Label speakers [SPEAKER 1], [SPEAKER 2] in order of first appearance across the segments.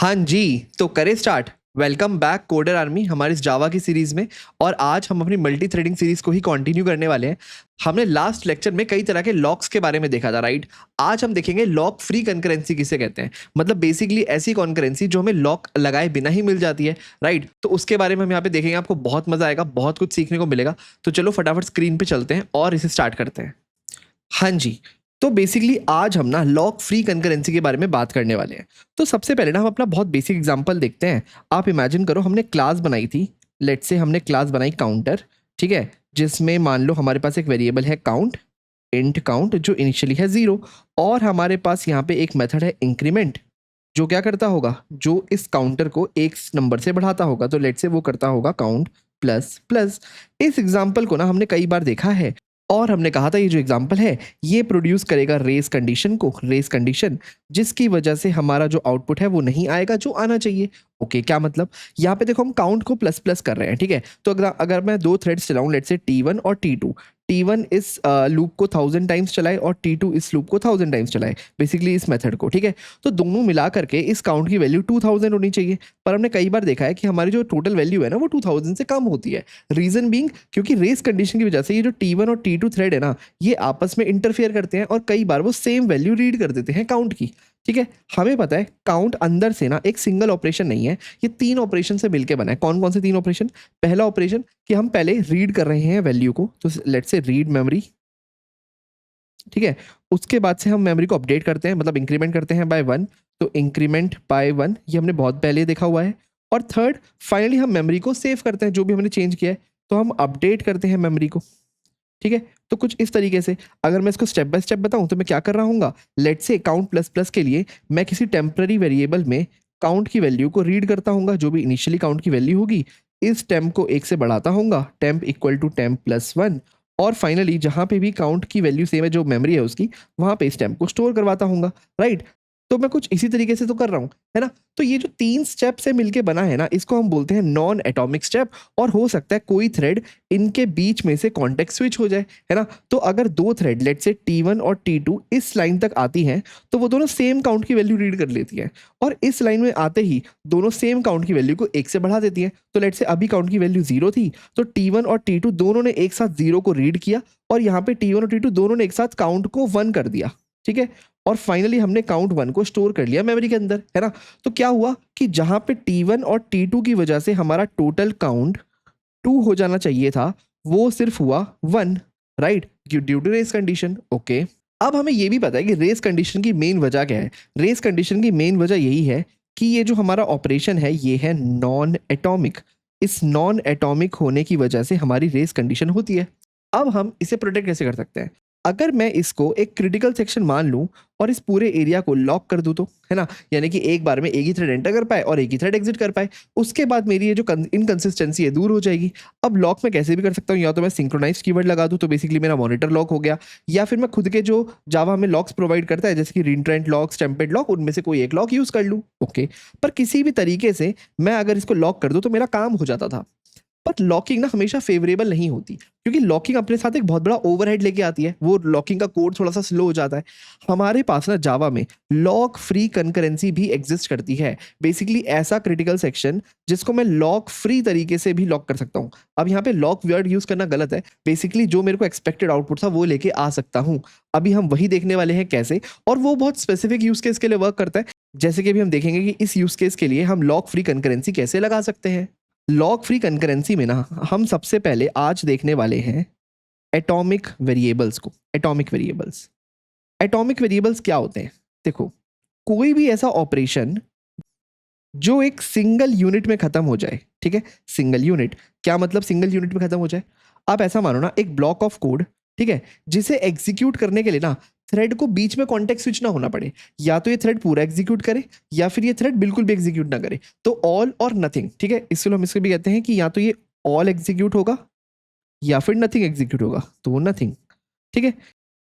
[SPEAKER 1] हाँ जी, तो करें start. Welcome back coder army हमारी इस जावा की सीरीज में। और आज हम अपनी मल्टी थ्रेडिंग सीरीज को ही कंटिन्यू करने वाले हैं। हमने लास्ट लेक्चर में कई तरह के लॉक्स के बारे में देखा था, राइट। आज हम देखेंगे लॉक फ्री कंकरेंसी किसे कहते हैं। मतलब बेसिकली ऐसी कंकरेंसी जो हमें लॉक लगाए बिना ही मिल जाती है, राइट। तो उसके बारे में हम यहाँ पे देखेंगे, आपको बहुत मजा आएगा, बहुत कुछ सीखने को मिलेगा। तो चलो फटाफट स्क्रीन पे चलते हैं और इसे स्टार्ट करते हैं। हाँ जी, तो बेसिकली आज हम ना लॉक फ्री कंकरेंसी के बारे में बात करने वाले हैं। तो सबसे पहले ना हम अपना बहुत बेसिक एग्जांपल देखते हैं। आप इमेजिन करो हमने क्लास बनाई थी, लेट्स से हमने क्लास बनाई काउंटर, ठीक है, जिसमें मान लो हमारे पास एक वेरिएबल है काउंट, इंट काउंट, जो इनिशियली है 0, और हमारे पास यहाँ पे एक मेथड है इंक्रीमेंट, जो क्या करता होगा, जो इस काउंटर को एक नंबर से बढ़ाता होगा। तो लेट्स से वो करता होगा काउंट प्लस प्लस। इस एग्जाम्पल को ना हमने कई बार देखा है और हमने कहा था ये जो एग्जाम्पल है ये प्रोड्यूस करेगा रेस कंडीशन को, रेस कंडीशन, जिसकी वजह से हमारा जो आउटपुट है वो नहीं आएगा जो आना चाहिए। ओके, क्या मतलब, यहाँ पे देखो हम काउंट को प्लस प्लस कर रहे हैं, ठीक है। तो अगर मैं दो थ्रेड्स चलाऊं, लेट्स से T1 और T2, T1 इस लूप को 1000 टाइम्स चलाए और T2 इस लूप को 1000 टाइम्स चलाए, बेसिकली इस मेथड को, ठीक है। तो दोनों मिला करके इस काउंट की वैल्यू 2000 होनी चाहिए। पर हमने कई बार देखा है कि हमारी जो टोटल वैल्यू है ना वो 2000 से कम होती है। रीजन बीइंग क्योंकि रेस कंडीशन की वजह से ये जो T1 और T2 थ्रेड है ना, ये आपस में इंटरफेयर करते हैं और कई बार वो सेम वैल्यू रीड कर देते हैं काउंट की, ठीक है। हमें पता है काउंट अंदर से ना एक सिंगल ऑपरेशन नहीं है, ये 3 ऑपरेशन से मिलकर बना है। कौन कौन से 3 ऑपरेशन? पहला ऑपरेशन कि हम पहले रीड कर रहे हैं वैल्यू को, तो लेट्स से रीड मेमोरी, ठीक है। उसके बाद से हम मेमोरी को अपडेट करते हैं, मतलब इंक्रीमेंट करते हैं बाय 1, तो इंक्रीमेंट बाय 1 ये हमने बहुत पहले देखा हुआ है। और थर्ड, फाइनली हम मेमोरी को सेव करते हैं, जो भी हमने चेंज किया है, तो हम अपडेट करते हैं मेमोरी को, ठीक है। तो कुछ इस तरीके से अगर मैं इसको स्टेप बाय स्टेप बताऊं तो मैं क्या कर रहा हूँ, let's say count plus plus के लिए मैं किसी टेम्पररी वेरिएबल में काउंट की वैल्यू को रीड करता हूँ, जो भी इनिशियली काउंट की वैल्यू होगी, इस टेम्प को 1 से बढ़ाता हूँ, temp equal to temp plus 1, और फाइनली जहां पे भी काउंट की वैल्यू सेम है, जो मेमोरी है उसकी, वहां पे इस टेम्प को स्टोर करवाता हूँ, राइट। तो मैं कुछ इसी तरीके से तो कर रहा हूँ, है ना। तो ये जो 3 स्टेप से मिलके बना है ना, इसको हम बोलते हैं नॉन एटॉमिक स्टेप। और हो सकता है कोई थ्रेड इनके बीच में से कॉन्टेक्स्ट स्विच हो जाए, है ना। तो अगर दो थ्रेड लेट्स से T1 और T2 इस लाइन तक आती हैं, तो वो दोनों सेम काउंट की वैल्यू रीड कर लेती हैं, और इस लाइन में आते ही दोनों सेम काउंट की वैल्यू को 1 से बढ़ा देती हैं। तो लेट्स से अभी काउंट की वैल्यू 0 थी, तो T1 और T2 दोनों ने एक साथ 0 को रीड किया, और यहाँ पे T1 और T2 दोनों ने एक साथ काउंट को 1 कर दिया, ठीक है। और फाइनली हमने काउंट 1 को स्टोर कर लिया मेमोरी के अंदर, है ना। तो क्या हुआ कि जहां पे T1 और T2 की वजह से हमारा टोटल काउंट 2 हो जाना चाहिए था, वो सिर्फ हुआ 1, right, due to race condition. Okay, अब हमें ये भी पता है कि रेस कंडीशन की मेन वजह क्या है। रेस कंडीशन की मेन वजह यही है कि ये जो हमारा ऑपरेशन है ये है नॉन एटॉमिक। इस नॉन एटॉमिक होने की वजह से हमारी रेस कंडीशन होती है। अब हम इसे प्रोटेक्ट कैसे कर सकते हैं? अगर मैं इसको एक क्रिटिकल सेक्शन मान लूं और इस पूरे एरिया को लॉक कर दूं, तो, है ना, यानी कि एक बार में एक ही थ्रेड एंटर कर पाए और एक ही थ्रेड एग्जिट कर पाए, उसके बाद मेरी ये जो इनकंसिस्टेंसी है दूर हो जाएगी। अब लॉक मैं कैसे भी कर सकता हूँ, या तो मैं सिंक्रोनाइज कीवर्ड लगा दूं, तो बेसिकली मेरा मॉनिटर लॉक हो गया, या फिर मैं खुद के जो जावा हमें लॉक्स प्रोवाइड करता है, जैसे कि रीइंट्रेंट लॉक, स्टेम्पेड लॉक, उनमें से कोई एक लॉक यूज कर लूँ। ओके, पर किसी भी तरीके से मैं अगर इसको लॉक कर दूं तो मेरा काम हो जाता था। बट लॉकिंग ना हमेशा फेवरेबल नहीं होती, क्योंकि लॉकिंग अपने साथ एक बहुत बड़ा ओवरहेड लेके आती है। वो लॉकिंग का कोड थोड़ा सा स्लो हो जाता है। हमारे पास ना जावा में लॉक फ्री कंकरेंसी भी एग्जिस्ट करती है, बेसिकली ऐसा क्रिटिकल सेक्शन जिसको मैं लॉक फ्री तरीके से भी लॉक कर सकता हूँ। अब यहाँ पे लॉक वर्ड यूज करना गलत है, बेसिकली जो मेरे को एक्सपेक्टेड आउटपुट था वो लेके आ सकता हूँ। अभी हम वही देखने वाले हैं कैसे, और वो बहुत स्पेसिफिक यूज केस के लिए वर्क करता है। जैसे कि अभी हम देखेंगे कि इस यूज केस के लिए हम लॉक फ्री कंकरेंसी कैसे लगा सकते हैं। लॉक फ्री कंकरेंसी में ना हम सबसे पहले आज देखने वाले हैं एटॉमिक वेरिएबल्स को। एटॉमिक वेरिएबल्स क्या होते हैं? देखो, कोई भी ऐसा ऑपरेशन जो एक सिंगल यूनिट में खत्म हो जाए, ठीक है। सिंगल यूनिट क्या मतलब? सिंगल यूनिट में खत्म हो जाए। आप ऐसा मानो ना, एक ब्लॉक ऑफ कोड, ठीक है, जिसे एग्जीक्यूट करने के लिए ना थ्रेड को बीच में कॉन्टेक्स्ट स्विच ना होना पड़े। या तो ये थ्रेड पूरा एग्जीक्यूट करे, या फिर ये थ्रेड बिल्कुल भी एग्जीक्यूट ना करे, तो ऑल और नथिंग, ठीक है। इसलिए हम इसको भी कहते हैं कि या तो ये ऑल एग्जीक्यूट होगा या फिर नथिंग एग्जीक्यूट होगा, तो वो नथिंग, ठीक है।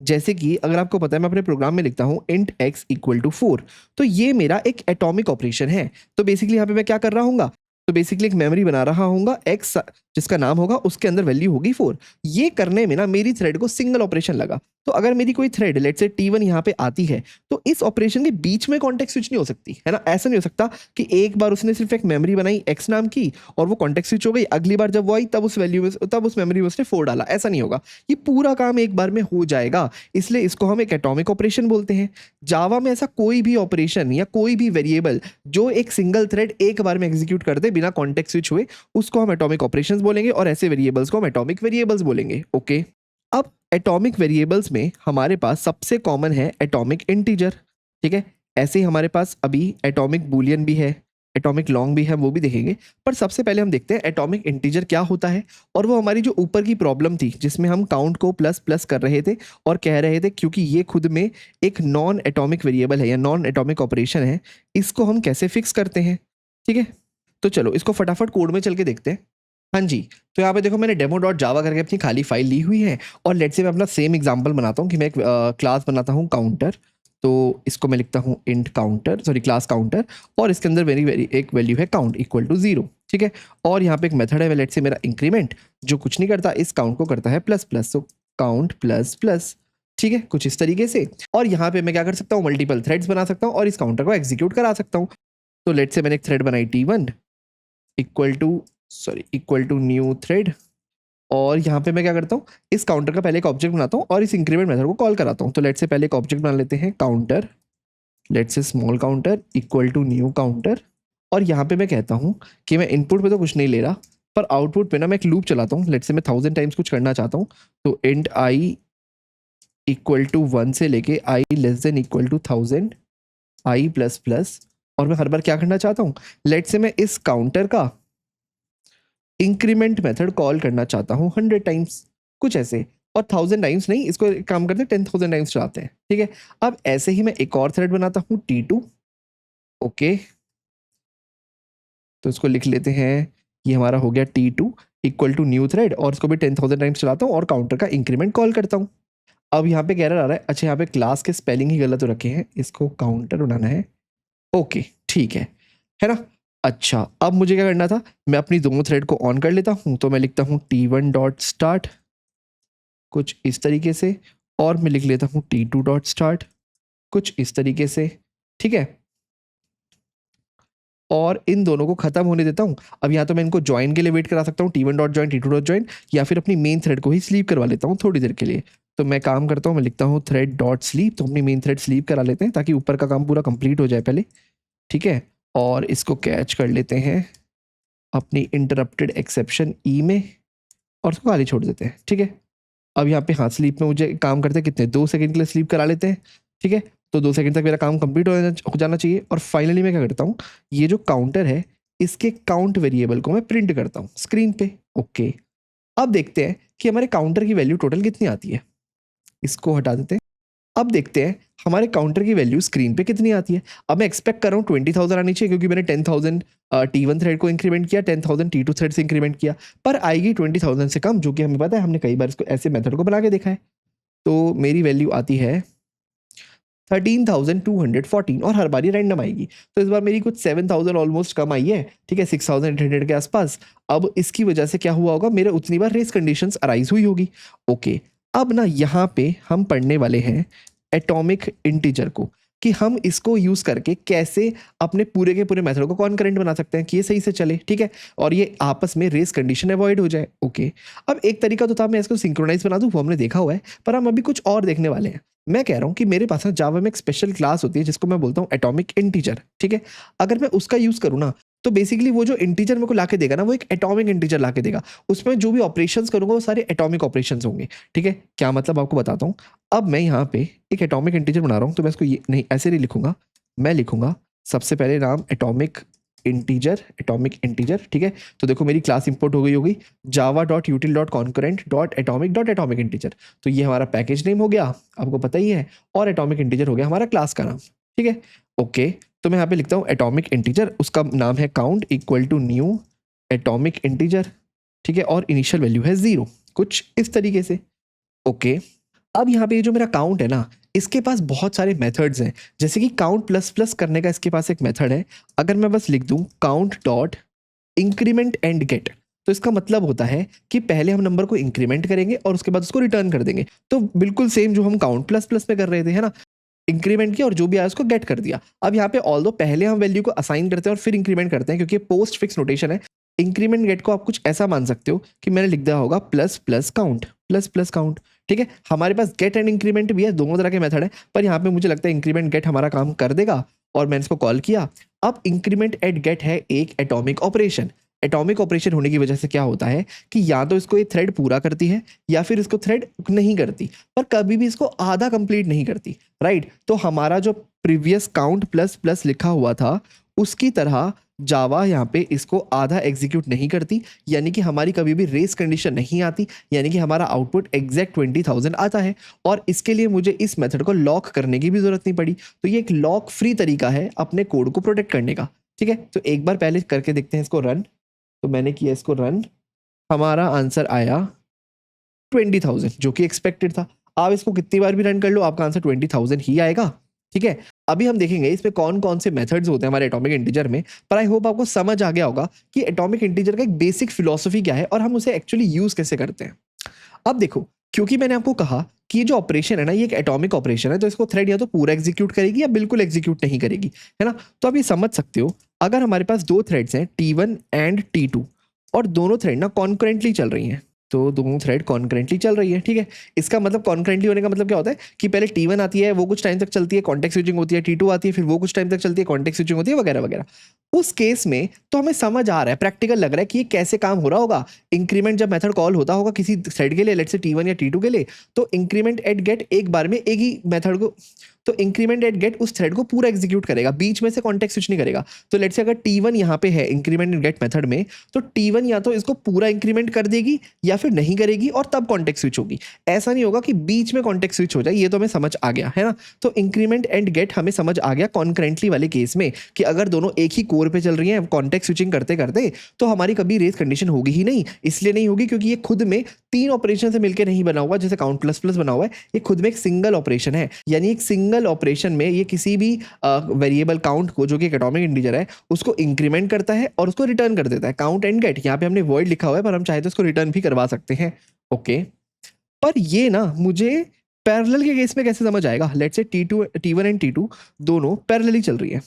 [SPEAKER 1] जैसे कि अगर आपको पता है मैं अपने प्रोग्राम में लिखता हूं int x इक्वल टू 4, तो ये मेरा एक एटॉमिक ऑपरेशन है। तो बेसिकली यहाँ पे मैं क्या कर रहा हूँ, तो बेसिकली एक मेमोरी बना रहा हूँ x जिसका नाम होगा, उसके अंदर वैल्यू होगी 4। ये करने में ना मेरी थ्रेड को सिंगल ऑपरेशन लगा, तो अगर मेरी कोई थ्रेड लेट्स से T1 यहाँ पे आती है तो इस ऑपरेशन के बीच में कॉन्टेक्स्ट स्विच नहीं हो सकती है ना। ऐसा नहीं हो सकता कि एक बार उसने सिर्फ एक मेमोरी बनाई x नाम की और वो कॉन्टेक्स्ट स्विच हो गई, अगली बार जब वो आई तब उस वैल्यू में तब उस मेमोरी में उसने 4 डाला। ऐसा नहीं होगा, ये पूरा काम एक बार में हो जाएगा, इसलिए इसको हम एक एटॉमिक ऑपरेशन बोलते हैं। जावा में ऐसा कोई भी ऑपरेशन या कोई भी वेरिएबल जो एक सिंगल थ्रेड एक बार में एग्जीक्यूट कर दे बिना कॉन्टेक्स्ट स्विच हुए, उसको हम एटॉमिक ऑपरेशंस बोलेंगे और ऐसे वेरिएबल्स को हम एटॉमिक वेरिएबल्स बोलेंगे। ओके, अब एटॉमिक वेरिएबल्स में हमारे पास सबसे कॉमन है एटॉमिक इंटीजर। ठीक है, ऐसे ही हमारे पास अभी एटॉमिक बूलियन भी है, एटॉमिक लॉन्ग भी है, वो भी देखेंगे। पर सबसे पहले हम देखते हैं एटॉमिक इंटीजर क्या होता है। और वो हमारी जो ऊपर की प्रॉब्लम थी जिसमें हम काउंट को प्लस प्लस कर रहे थे और कह रहे थे क्योंकि ये खुद में एक नॉन एटॉमिक वेरिएबल है या नॉन एटॉमिक ऑपरेशन है, इसको हम कैसे फिक्स करते हैं। ठीक है, तो चलो इसको फटाफट कोड में चल के देखते हैं। हाँ जी, तो यहाँ पे देखो मैंने demo.java करके अपनी खाली फाइल ली हुई है और लेट्स से मैं अपना सेम एग्जांपल बनाता हूँ कि मैं एक क्लास बनाता हूँ काउंटर। तो इसको मैं लिखता हूँ int counter, sorry class counter, और इसके अंदर वेरी एक वैल्यू है काउंट इक्वल टू 0। ठीक है, और यहाँ पे एक मेथड है लेट्स से मेरा इंक्रीमेंट, जो कुछ नहीं करता, इस काउंट को करता है प्लस प्लस, तो काउंट प्लस प्लस। ठीक है, कुछ इस तरीके से। और यहाँ पे मैं क्या कर सकता हूँ, मल्टीपल थ्रेड्स बना सकता हूँ और इस काउंटर को एग्जीक्यूट करा सकता हूँ। तो लेट्स से मैंने एक थ्रेड बनाई T1 equal to new thread, और यहाँ पे मैं क्या करता हूँ, इस काउंटर का पहले एक ऑब्जेक्ट बनाता हूँ और इस इंक्रीमेंट मेथड को कॉल कराता हूँ। तो लेट्स से पहले एक ऑब्जेक्ट बना लेते हैं counter, let's say small counter equal to new counter, और यहाँ पे मैं कहता हूँ कि मैं इनपुट पे तो कुछ नहीं ले रहा, पर आउटपुट पे ना मैं एक लूप चलाता हूँ। लेट्स से मैं 1000 टाइम्स कुछ करना चाहता हूँ, तो इंट आई इक्वल टू 1 से लेके I less than equal to 1000 I plus plus, और मैं हर बार क्या करना चाहता हूँ, लेट्स से मैं इस काउंटर का इंक्रीमेंट मेथड कॉल करना चाहता हूँ 100 टाइम्स, कुछ ऐसे, और 1000 टाइम्स नहीं, इसको काम करते हैं 10,000 टाइम्स चलाते हैं। ठीक है, अब ऐसे ही मैं एक और थ्रेड बनाता हूँ T2। ओके, तो इसको लिख लेते हैं, ये हमारा हो गया T2 equal to new thread, और इसको भी 10,000 टाइम्स चलाता हूँ और काउंटर का इंक्रीमेंट कॉल करता हूँ। अब यहाँ पे एरर आ रहा है, अच्छा यहाँ पे क्लास के स्पेलिंग ही गलत हो रखे हैं, इसको काउंटर बनाना है। ओके ठीक है ना। अच्छा, अब मुझे क्या करना था, मैं अपनी दोनों थ्रेड को ऑन कर लेता हूँ, तो मैं लिखता हूँ T1 डॉट स्टार्ट कुछ इस तरीके से, और मैं लिख लेता हूँ T2 डॉट स्टार्ट कुछ इस तरीके से। ठीक है, और इन दोनों को खत्म होने देता हूँ। अब यहाँ तो मैं इनको ज्वाइन के लिए वेट करा सकता हूँ, T1 dot join T2 dot join, या फिर अपनी मेन थ्रेड को ही स्लीप करवा लेता हूँ थोड़ी देर के लिए। तो मैं काम करता हूँ, मैं लिखता हूँ थ्रेड डॉट स्लीप, तो अपनी मेन थ्रेड स्लीप करा लेते हैं ताकि ऊपर का काम पूरा कंप्लीट हो जाए पहले। ठीक है, और इसको कैच कर लेते हैं अपनी इंटरप्टेड एक्सेप्शन ई में और उसको खाली छोड़ देते हैं। ठीक है, अब यहाँ पे हाँ स्लीप में मुझे काम करते हैं कितने, 2 सेकंड के लिए स्लीप करा लेते हैं। ठीक है, तो 2 सेकंड तक मेरा काम कंप्लीट हो जाना चाहिए। और फाइनली मैं क्या करता हूँ, ये जो काउंटर है इसके काउंट वेरिएबल को मैं प्रिंट करता हूँ स्क्रीन पे। ओके, अब देखते हैं कि हमारे काउंटर की वैल्यू टोटल कितनी आती है। इसको हटा देते हैं, अब देखते हैं हमारे काउंटर की वैल्यू स्क्रीन पे कितनी आती है। अब मैं एक्सपेक्ट कर रहा हूँ 20,000 आनी चाहिए, क्योंकि मैंने 10,000 T1 थ्रेड को इंक्रीमेंट किया, 10,000 T2 थ्रेड से इंक्रीमेंट किया, पर आएगी 20,000 से कम, जो कि हमें पता है, हमने कई बार इसको ऐसे मेथड को बना के देखा है। तो मेरी वैल्यू आती है 13,214, और हर बार ये रैंडम आएगी। तो इस बार मेरी कुछ 7,000 ऑलमोस्ट कम आई है। ठीक है, 6,800 के आसपास। अब इसकी वजह से क्या हुआ होगा, मेरे उतनी बार रेस कंडीशंस अराइज हुई होगी। ओके, अब ना यहाँ पे हम पढ़ने वाले हैं एटॉमिक इंटीजर को, कि हम इसको यूज करके कैसे अपने पूरे के पूरे मेथड को कॉन्करेंट बना सकते हैं कि ये सही से चले। ठीक है, और ये आपस में रेस कंडीशन अवॉइड हो जाए। ओके, अब एक तरीका तो था मैं इसको सिंक्रोनाइज बना दूं, वो हमने देखा हुआ है, पर हम अभी कुछ और देखने वाले हैं। मैं कह रहा हूं कि मेरे पास ना जावा में एक स्पेशल क्लास होती है जिसको मैं बोलता हूं एटॉमिक इंटीजर। ठीक है, अगर मैं उसका यूज करूँ ना, तो बेसिकली वो जो इंटीजर मेरे को लाके देगा ना, वो एक एटॉमिक इंटीजर लाके देगा। उसमें जो भी ऑपरेशंस करूंगा वो सारे एटॉमिक ऑपरेशंस होंगे। ठीक है, क्या मतलब आपको बताता हूँ। अब मैं यहाँ पे एक एटॉमिक इंटीजर बना रहा हूँ, तो मैं इसको ये नहीं ऐसे नहीं लिखूंगा, मैं लिखूंगा सबसे पहले नाम एटॉमिक इंटीजर। ठीक है, तो देखो मेरी क्लास इंपोर्ट हो गई होगी, java.util.concurrent.atomic इंटीजर। तो ये हमारा पैकेज नेम हो गया, आपको पता ही है, और एटॉमिक इंटीजर हो गया हमारा क्लास का नाम। ठीक है, ओके, तो मैं यहाँ पे लिखता हूँ एटॉमिक इंटीजर, उसका नाम है count equal to new atomic integer. ठीक है, और इनिशियल वैल्यू है 0, कुछ इस तरीके से। ओके, अब यहाँ पे ये जो मेरा काउंट है ना, इसके पास बहुत सारे मेथड्स हैं, जैसे कि काउंट प्लस प्लस करने का इसके पास एक मेथड है। अगर मैं बस लिख दूं count dot increment and get, तो इसका मतलब होता है कि पहले हम नंबर को इंक्रीमेंट करेंगे और उसके बाद उसको रिटर्न कर देंगे। तो बिल्कुल सेम जो हम काउंट प्लस प्लस में कर रहे थे, है ना, इंक्रीमेंट किया और जो भी आया उसको गेट कर दिया। अब यहाँ पे ऑल्दो पहले हम वैल्यू को असाइन करते हैं और फिर इंक्रीमेंट करते हैं, क्योंकि पोस्ट फिक्स नोटेशन है। इंक्रीमेंट गेट को आप कुछ ऐसा मान सकते हो कि मैंने लिख दिया होगा plus plus count, plus plus count. ठीक है, हमारे पास गेट एंड इंक्रीमेंट भी है, दोनों तरह के मेथड है, पर यहाँ पे मुझे लगता है इंक्रीमेंट गेट हमारा काम कर देगा और मैंने इसको कॉल किया। अब इंक्रीमेंट एट गेट है एक एटॉमिक ऑपरेशन। एटॉमिक ऑपरेशन होने की वजह से क्या होता है कि या तो इसको ये थ्रेड पूरा करती है या फिर इसको थ्रेड नहीं करती, पर कभी भी इसको आधा कंप्लीट नहीं करती, राइट। तो हमारा जो प्रीवियस काउंट प्लस प्लस लिखा हुआ था उसकी तरह जावा यहाँ पे इसको आधा एग्जीक्यूट नहीं करती, यानी कि हमारी कभी भी रेस कंडीशन नहीं आती, यानी कि हमारा आउटपुट एग्जैक्ट 20,000 आता है। और इसके लिए मुझे इस मेथड को लॉक करने की भी जरूरत नहीं पड़ी। तो ये एक लॉक फ्री तरीका है अपने कोड को प्रोटेक्ट करने का। ठीक है, तो एक बार पहले करके देखते हैं इसको रन। तो मैंने किया इसको रन, हमारा आंसर आया 20,000, जो कि एक्सपेक्टेड था। आप इसको कितनी बार भी रन कर लो आपका आंसर 20,000 ही आएगा। ठीक है, अभी हम देखेंगे इसमें कौन कौन से मेथड्स होते हैं हमारे एटॉमिक इंटीजर में, पर आई होप आपको समझ आ गया होगा कि एटॉमिक इंटीजर का एक बेसिक फिलॉसफी क्या है और हम उसे एक्चुअली यूज कैसे करते हैं। अब देखो, क्योंकि मैंने आपको कहा कि ये जो ऑपरेशन है ना, ये एक एटॉमिक ऑपरेशन है, तो इसको थ्रेड या तो पूरा एग्जीक्यूट करेगी या बिल्कुल एग्जीक्यूट नहीं करेगी, है ना। तो आप ये समझ सकते हो, अगर हमारे पास दो थ्रेड्स हैं T1 एंड T2 और दोनों थ्रेड ना कॉन्करेंटली चल रही हैं, तो दोनों थ्रेड कॉन्करेंटली चल रही है। ठीक है, इसका मतलब कॉन्करेंटली होने का मतलब क्या होता है कि पहले T1 आती है, वो कुछ टाइम तक चलती है, कॉन्टेक्स्ट स्विचिंग होती है, T2 आती है, फिर वो कुछ टाइम तक चलती है, कॉन्टेक्स्ट स्विचिंग होती है, वगैरह वगैरह। उस केस में तो हमें समझ आ रहा है, प्रैक्टिकल लग रहा है कि ये कैसे काम हो रहा होगा। इंक्रीमेंट जब मेथड कॉल होता होगा किसी थ्रेड के लिए, लेट्स से T1 या T2 के लिए, तो इंक्रीमेंट एट गेट एक बार में एक ही मेथड को, तो इंक्रीमेंट एट गेट उस थ्रेड को पूरा एग्जीक्यूट करेगा, बीच में से कॉन्टेक्स्ट स्विच नहीं करेगा। तो लेट्स से अगर T1 यहाँ पे है इंक्रीमेंट एट गेट मेथड में, तो T1 या तो इसको पूरा इंक्रीमेंट कर देगी या फिर नहीं करेगी और तब कॉन्टेक्स्ट स्विच होगी। ऐसा नहीं होगा कि बीच में कॉन्टेक्स्ट स्विच हो जाए। ये तो हमें समझ आ गया, है ना। तो इंक्रीमेंट एंड गेट हमें समझ आ गया कॉन्करेंटली वाले केस में कि अगर दोनों एक ही कोर पे चल रही हैं कॉन्टेक्स्ट स्विचिंग करते करते, तो हमारी कभी रेस कंडीशन होगी ही नहीं। इसलिए नहीं होगी क्योंकि ये खुद में तीन ऑपरेशन से मिलकर नहीं बना हुआ, जैसे काउंट प्लस प्लस बना हुआ है। ये खुद में एक सिंगल ऑपरेशन है, यानी एक सिंगल ऑपरेशन में ये किसी भी वेरिएबल काउंट को, जो कि एक एटॉमिक इंटीजर है, उसको इंक्रीमेंट करता है और उसको रिटर्न कर देता है। काउंट एंड गेट, यहाँ पे हमने वॉइड लिखा हुआ है, पर हम चाहे तो इसको रिटर्न भी करवा सकते हैं। ओके, पर ये ना मुझे पैरेलल के केस में कैसे समझ आएगा। Let's say T1 and T2 दोनों पैरेलली चल रही है,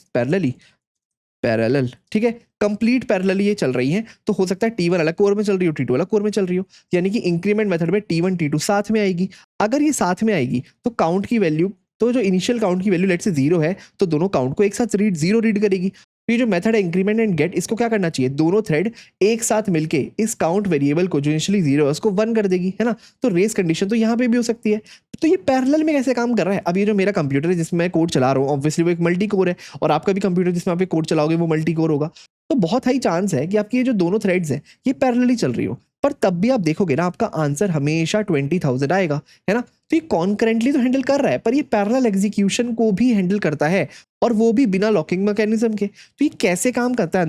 [SPEAKER 1] पैरेलल, ठीक है, कंप्लीट पैरेलली ये चल रही हैं, तो हो सकता है T1 अलग कोर में चल रही हो, T2 अलग कोर में चल रही हो, यानी कि इंक्रीमेंट मेथड में T1 T2 साथ में आएगी। अगर ये साथ में आएगी तो काउंट की वैल्यू, तो जो इनिशियल काउंट की वैल्यू लेट्स से 0 है, तो दोनों काउंट को एक साथ जीरो रीड करेगी। तो ये जो मेथड है इंक्रीमेंट एंड गेट, इसको क्या करना चाहिए, दोनों थ्रेड एक साथ मिलके इस काउंट वेरिएबल को जो इनिशियली 0 है उसको 1 कर देगी, है ना। तो रेस कंडीशन तो यहाँ पे भी हो सकती है। तो ये पैरेलल में कैसे काम कर रहा है। अब ये जो मेरा कंप्यूटर है जिसमें मैं कोड चला रहा हूँ, ऑब्वियसली वो एक मल्टी कोर है, और आपका भी कंप्यूटर जिसमें आप कोड चलाओगे वो मल्टी कोर होगा। तो बहुत हाई चांस है कि आपकी ये जो दोनों थ्रेड्स हैं ये पैरेलली चल रही हो, पर तब भी आप देखोगे ना आपका आंसर हमेशा 20,000 आएगा, है ना। तो ये कॉन्करेंटली तो हैंडल कर रहा है, पर ये पैरेलल एग्जीक्यूशन को भी हैंडल करता है, और वो भी बिना लॉकिंग मैकेनिज्म के। तो ये कैसे काम करता है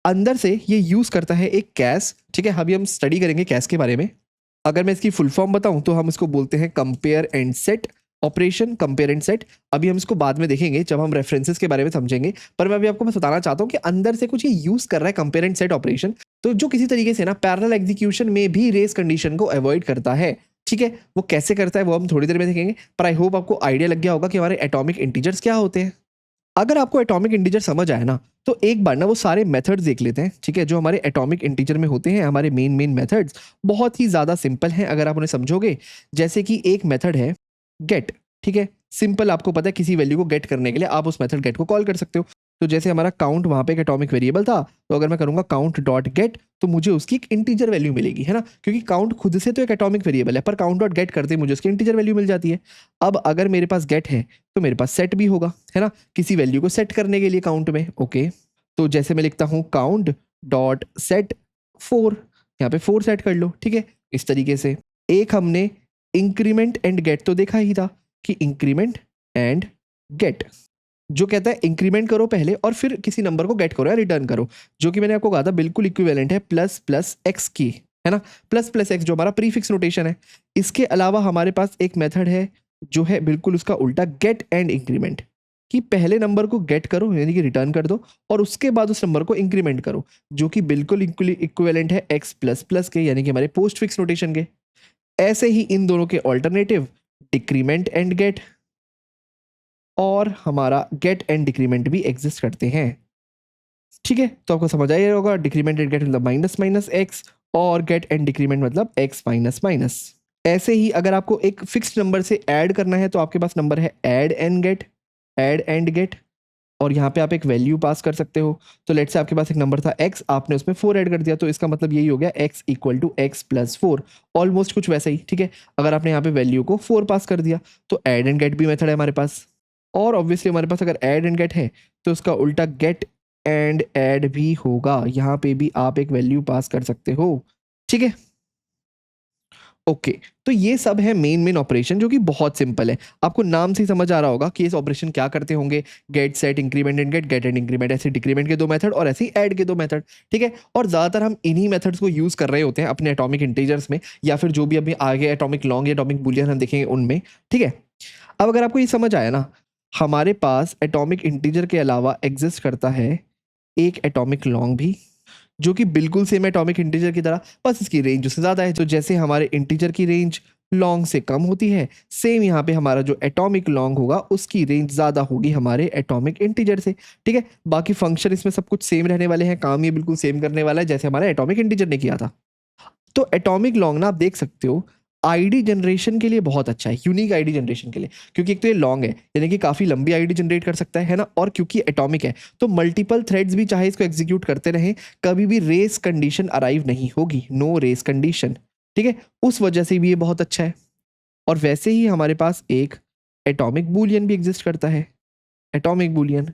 [SPEAKER 1] अंदर से ये यूज करता है एक कैश। ठीक है, अभी हम स्टडी करेंगे कैश के बारे में। अगर मैं इसकी फुल फॉर्म बताऊं तो हम इसको बोलते हैं compare and set operation, compare and set. अभी हम इसको बाद में देखेंगे जब हम रेफरेंसेस के बारे में समझेंगे, पर मैं अभी आपको बस बताना चाहता हूं कि अंदर से कुछ ये यूज कर रहा है कंपेयर एंड सेट ऑपरेशन, तो जो किसी तरीके से ना पैरेलल एग्जीक्यूशन में भी रेस कंडीशन को अवॉइड करता है। ठीक है, वो कैसे करता है वो हम थोड़ी देर में देखेंगे, पर आई होप आपको आइडिया लग गया होगा कि हमारे एटॉमिक इंटीजर्स क्या होते हैं। अगर आपको एटॉमिक इंटीजर समझ आया ना, तो एक बार ना वो सारे मेथड्स देख लेते हैं। ठीक है, जो हमारे एटॉमिक इंटीजर में होते हैं, हमारे मेन मेथड्स बहुत ही ज़्यादा सिंपल हैं अगर आप उन्हें समझोगे। जैसे कि एक मेथड है गेट। ठीक है, सिंपल, आपको पता है किसी वैल्यू को गेट करने के लिए आप उस मेथड गेट को कॉल कर सकते हो। तो जैसे हमारा काउंट वहाँ पे एक एटॉमिक वेरिएबल था, तो अगर मैं करूँगा काउंट डॉट गेट, तो मुझे उसकी एक इंटीजर वैल्यू मिलेगी, है ना, क्योंकि काउंट खुद से तो एक एटॉमिक वेरिएबल है, पर काउंट डॉट गेट करते मुझे उसकी इंटीजर वैल्यू मिल जाती है। अब अगर मेरे पास गेट है तो मेरे पास सेट भी होगा, है ना, किसी वैल्यू को सेट करने के लिए काउंट में। ओके, तो जैसे मैं लिखता हूँ काउंट डॉट सेट 4, यहाँ पे 4 सेट कर लो। ठीक है, इस तरीके से एक हमने इंक्रीमेंट एंड गेट तो देखा ही था कि इंक्रीमेंट एंड गेट जो कहता है इंक्रीमेंट करो पहले और फिर किसी नंबर को गेट करो या रिटर्न करो, जो कि मैंने आपको कहा था बिल्कुल इक्विवेलेंट है प्लस प्लस एक्स की, है ना, प्लस प्लस एक्स जो हमारा प्रीफिक्स नोटेशन है। इसके अलावा हमारे पास एक मेथड है जो है बिल्कुल उसका उल्टा, गेट एंड इंक्रीमेंट। कि पहले नंबर को गेट करो यानी कि रिटर्न कर दो और उसके बाद उस नंबर को इंक्रीमेंट करो, जो कि बिल्कुल इक्विवेलेंट है एक्स प्लस प्लस के यानी कि हमारे पोस्ट फिक्स नोटेशन के। ऐसे ही इन दोनों के ऑल्टरनेटिव डिक्रीमेंट एंड गेट और हमारा गेट एंड डिक्रीमेंट भी एग्जिस्ट करते हैं। ठीक है, तो आपको समझ आया होगा डिक्रीमेंट एंड गेट मतलब माइनस माइनस एक्स और गेट एंड डिक्रीमेंट मतलब एक्स माइनस माइनस। ऐसे ही अगर आपको एक फिक्स्ड नंबर से ऐड करना है तो आपके पास नंबर है ऐड एंड गेट और यहाँ पे आप एक वैल्यू पास कर सकते हो। तो लेट से आपके पास एक नंबर था x, आपने उसमें 4 ऐड कर दिया तो इसका मतलब यही हो गया x equal to x plus 4। Almost कुछ वैसा ही। ठीक है, अगर आपने यहाँ पे वैल्यू को 4 पास कर दिया तो ऐड एंड गेट भी मेथड है हमारे पास। और ऑब्वियसली हमारे पास अगर ऐड एंड गेट है तो उसका उल्टा गेट एंड ऐड भी होगा, यहाँ पे भी आप एक वैल्यू पास कर सकते हो। ठीक है, ओके तो ये सब है मेन ऑपरेशन जो कि बहुत सिंपल है। आपको नाम से ही समझ आ रहा होगा कि इस ऑपरेशन क्या करते होंगे, get set increment and get and increment, ऐसे डिक्रीमेंट के 2 मेथड और ऐसे ही ऐड के 2 मेथड। ठीक है, और ज़्यादातर हम इन्हीं मेथड्स को यूज़ कर रहे होते हैं अपने एटॉमिक इंटीजर्स में या फिर जो भी अभी आगे एटॉमिक लॉन्ग या एटॉमिक बुलियन हम देखेंगे उनमें। ठीक है, अब अगर आपको ये समझ आया ना, हमारे पास एटॉमिक इंटीजर के अलावा एग्जिस्ट करता है एक एटॉमिक लॉन्ग भी जो कि बिल्कुल सेम एटॉमिक इंटीजर की तरह, बस इसकी रेंज उससे ज़्यादा है। तो जैसे हमारे इंटीजर की रेंज लॉन्ग से कम होती है, सेम यहाँ पे हमारा जो एटॉमिक लॉन्ग होगा उसकी रेंज ज़्यादा होगी हमारे एटॉमिक इंटीजर से। ठीक है, बाकी फंक्शन इसमें सब कुछ सेम रहने वाले हैं, काम ये बिल्कुल सेम करने वाला है जैसे हमारा एटॉमिक इंटीजर ने किया था। तो एटॉमिक लॉन्ग ना आप देख सकते हो आईडी जनरेशन के लिए बहुत अच्छा है, यूनिक आईडी जनरेशन के लिए, क्योंकि एक तो ये लॉन्ग है यानी कि काफ़ी लंबी आईडी जनरेट कर सकता है ना, और क्योंकि एटॉमिक है तो मल्टीपल थ्रेड्स भी चाहे इसको एग्जीक्यूट करते रहें कभी भी रेस कंडीशन अराइव नहीं होगी, नो रेस कंडीशन। ठीक है, उस वजह से भी ये बहुत अच्छा है। और वैसे ही हमारे पास एक एटॉमिक बूलियन भी एग्जिस्ट करता है, एटॉमिक बूलियन।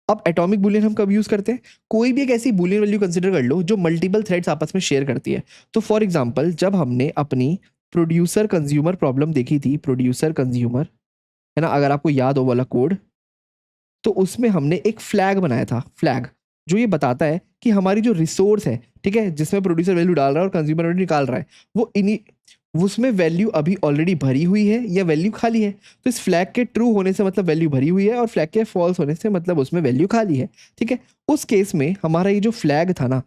[SPEAKER 1] अब एटॉमिक बूलियन हम कब यूज करते हैं, कोई भी एक ऐसी बूलियन वैल्यू कंसिडर कर लो जो मल्टीपल थ्रेड्स आपस में शेयर करती है। तो फॉर एग्जांपल जब हमने अपनी प्रोड्यूसर कंज्यूमर प्रॉब्लम देखी थी, प्रोड्यूसर कंज्यूमर है ना, अगर आपको याद हो वाला कोड, तो उसमें हमने एक फ्लैग बनाया था, फ्लैग जो ये बताता है कि हमारी जो रिसोर्स है, ठीक है, जिसमें प्रोड्यूसर वैल्यू डाल रहा है और कंज्यूमर वैल्यू निकाल रहा है, वो इन्हीं उसमें वैल्यू अभी ऑलरेडी भरी हुई है या वैल्यू खाली है। तो इस फ्लैग के ट्रू होने से मतलब वैल्यू भरी हुई है और फ्लैग के फॉल्स होने से मतलब उसमें वैल्यू खाली है। ठीक है, उस केस में हमारा ये जो फ्लैग था ना,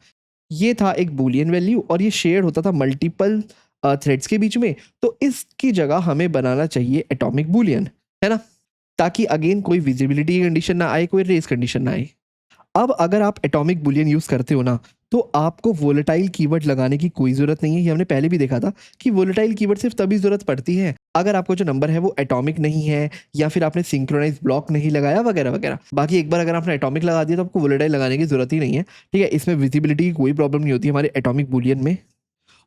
[SPEAKER 1] ये था एक बूलियन वैल्यू और ये शेयर होता था मल्टीपल थ्रेड्स के बीच में। तो इसकी जगह हमें बनाना चाहिए एटॉमिक बूलियन, है ना, ताकि अगेन कोई विजिबिलिटी की कंडीशन ना आए, कोई रेस कंडीशन ना आए। अब अगर आप एटॉमिक बुलियन यूज करते हो ना, तो आपको वोलेटाइल कीवर्ड लगाने की कोई जरूरत नहीं है। ये हमने पहले भी देखा था कि वोलेटाइल कीवर्ड सिर्फ तभी जरूरत पड़ती है अगर आपको जो नंबर है वो एटॉमिक नहीं है या फिर आपने सिंक्रोनाइज ब्लॉक नहीं लगाया वगैरह वगैरह। बाकी एक बार अगर आपने एटॉमिक लगा दिया तो आपको वोलेटाइल लगाने की जरूरत ही नहीं है। ठीक है, इसमें विजिबिलिटी की कोई प्रॉब्लम नहीं होती हमारे एटॉमिक बुलियन में,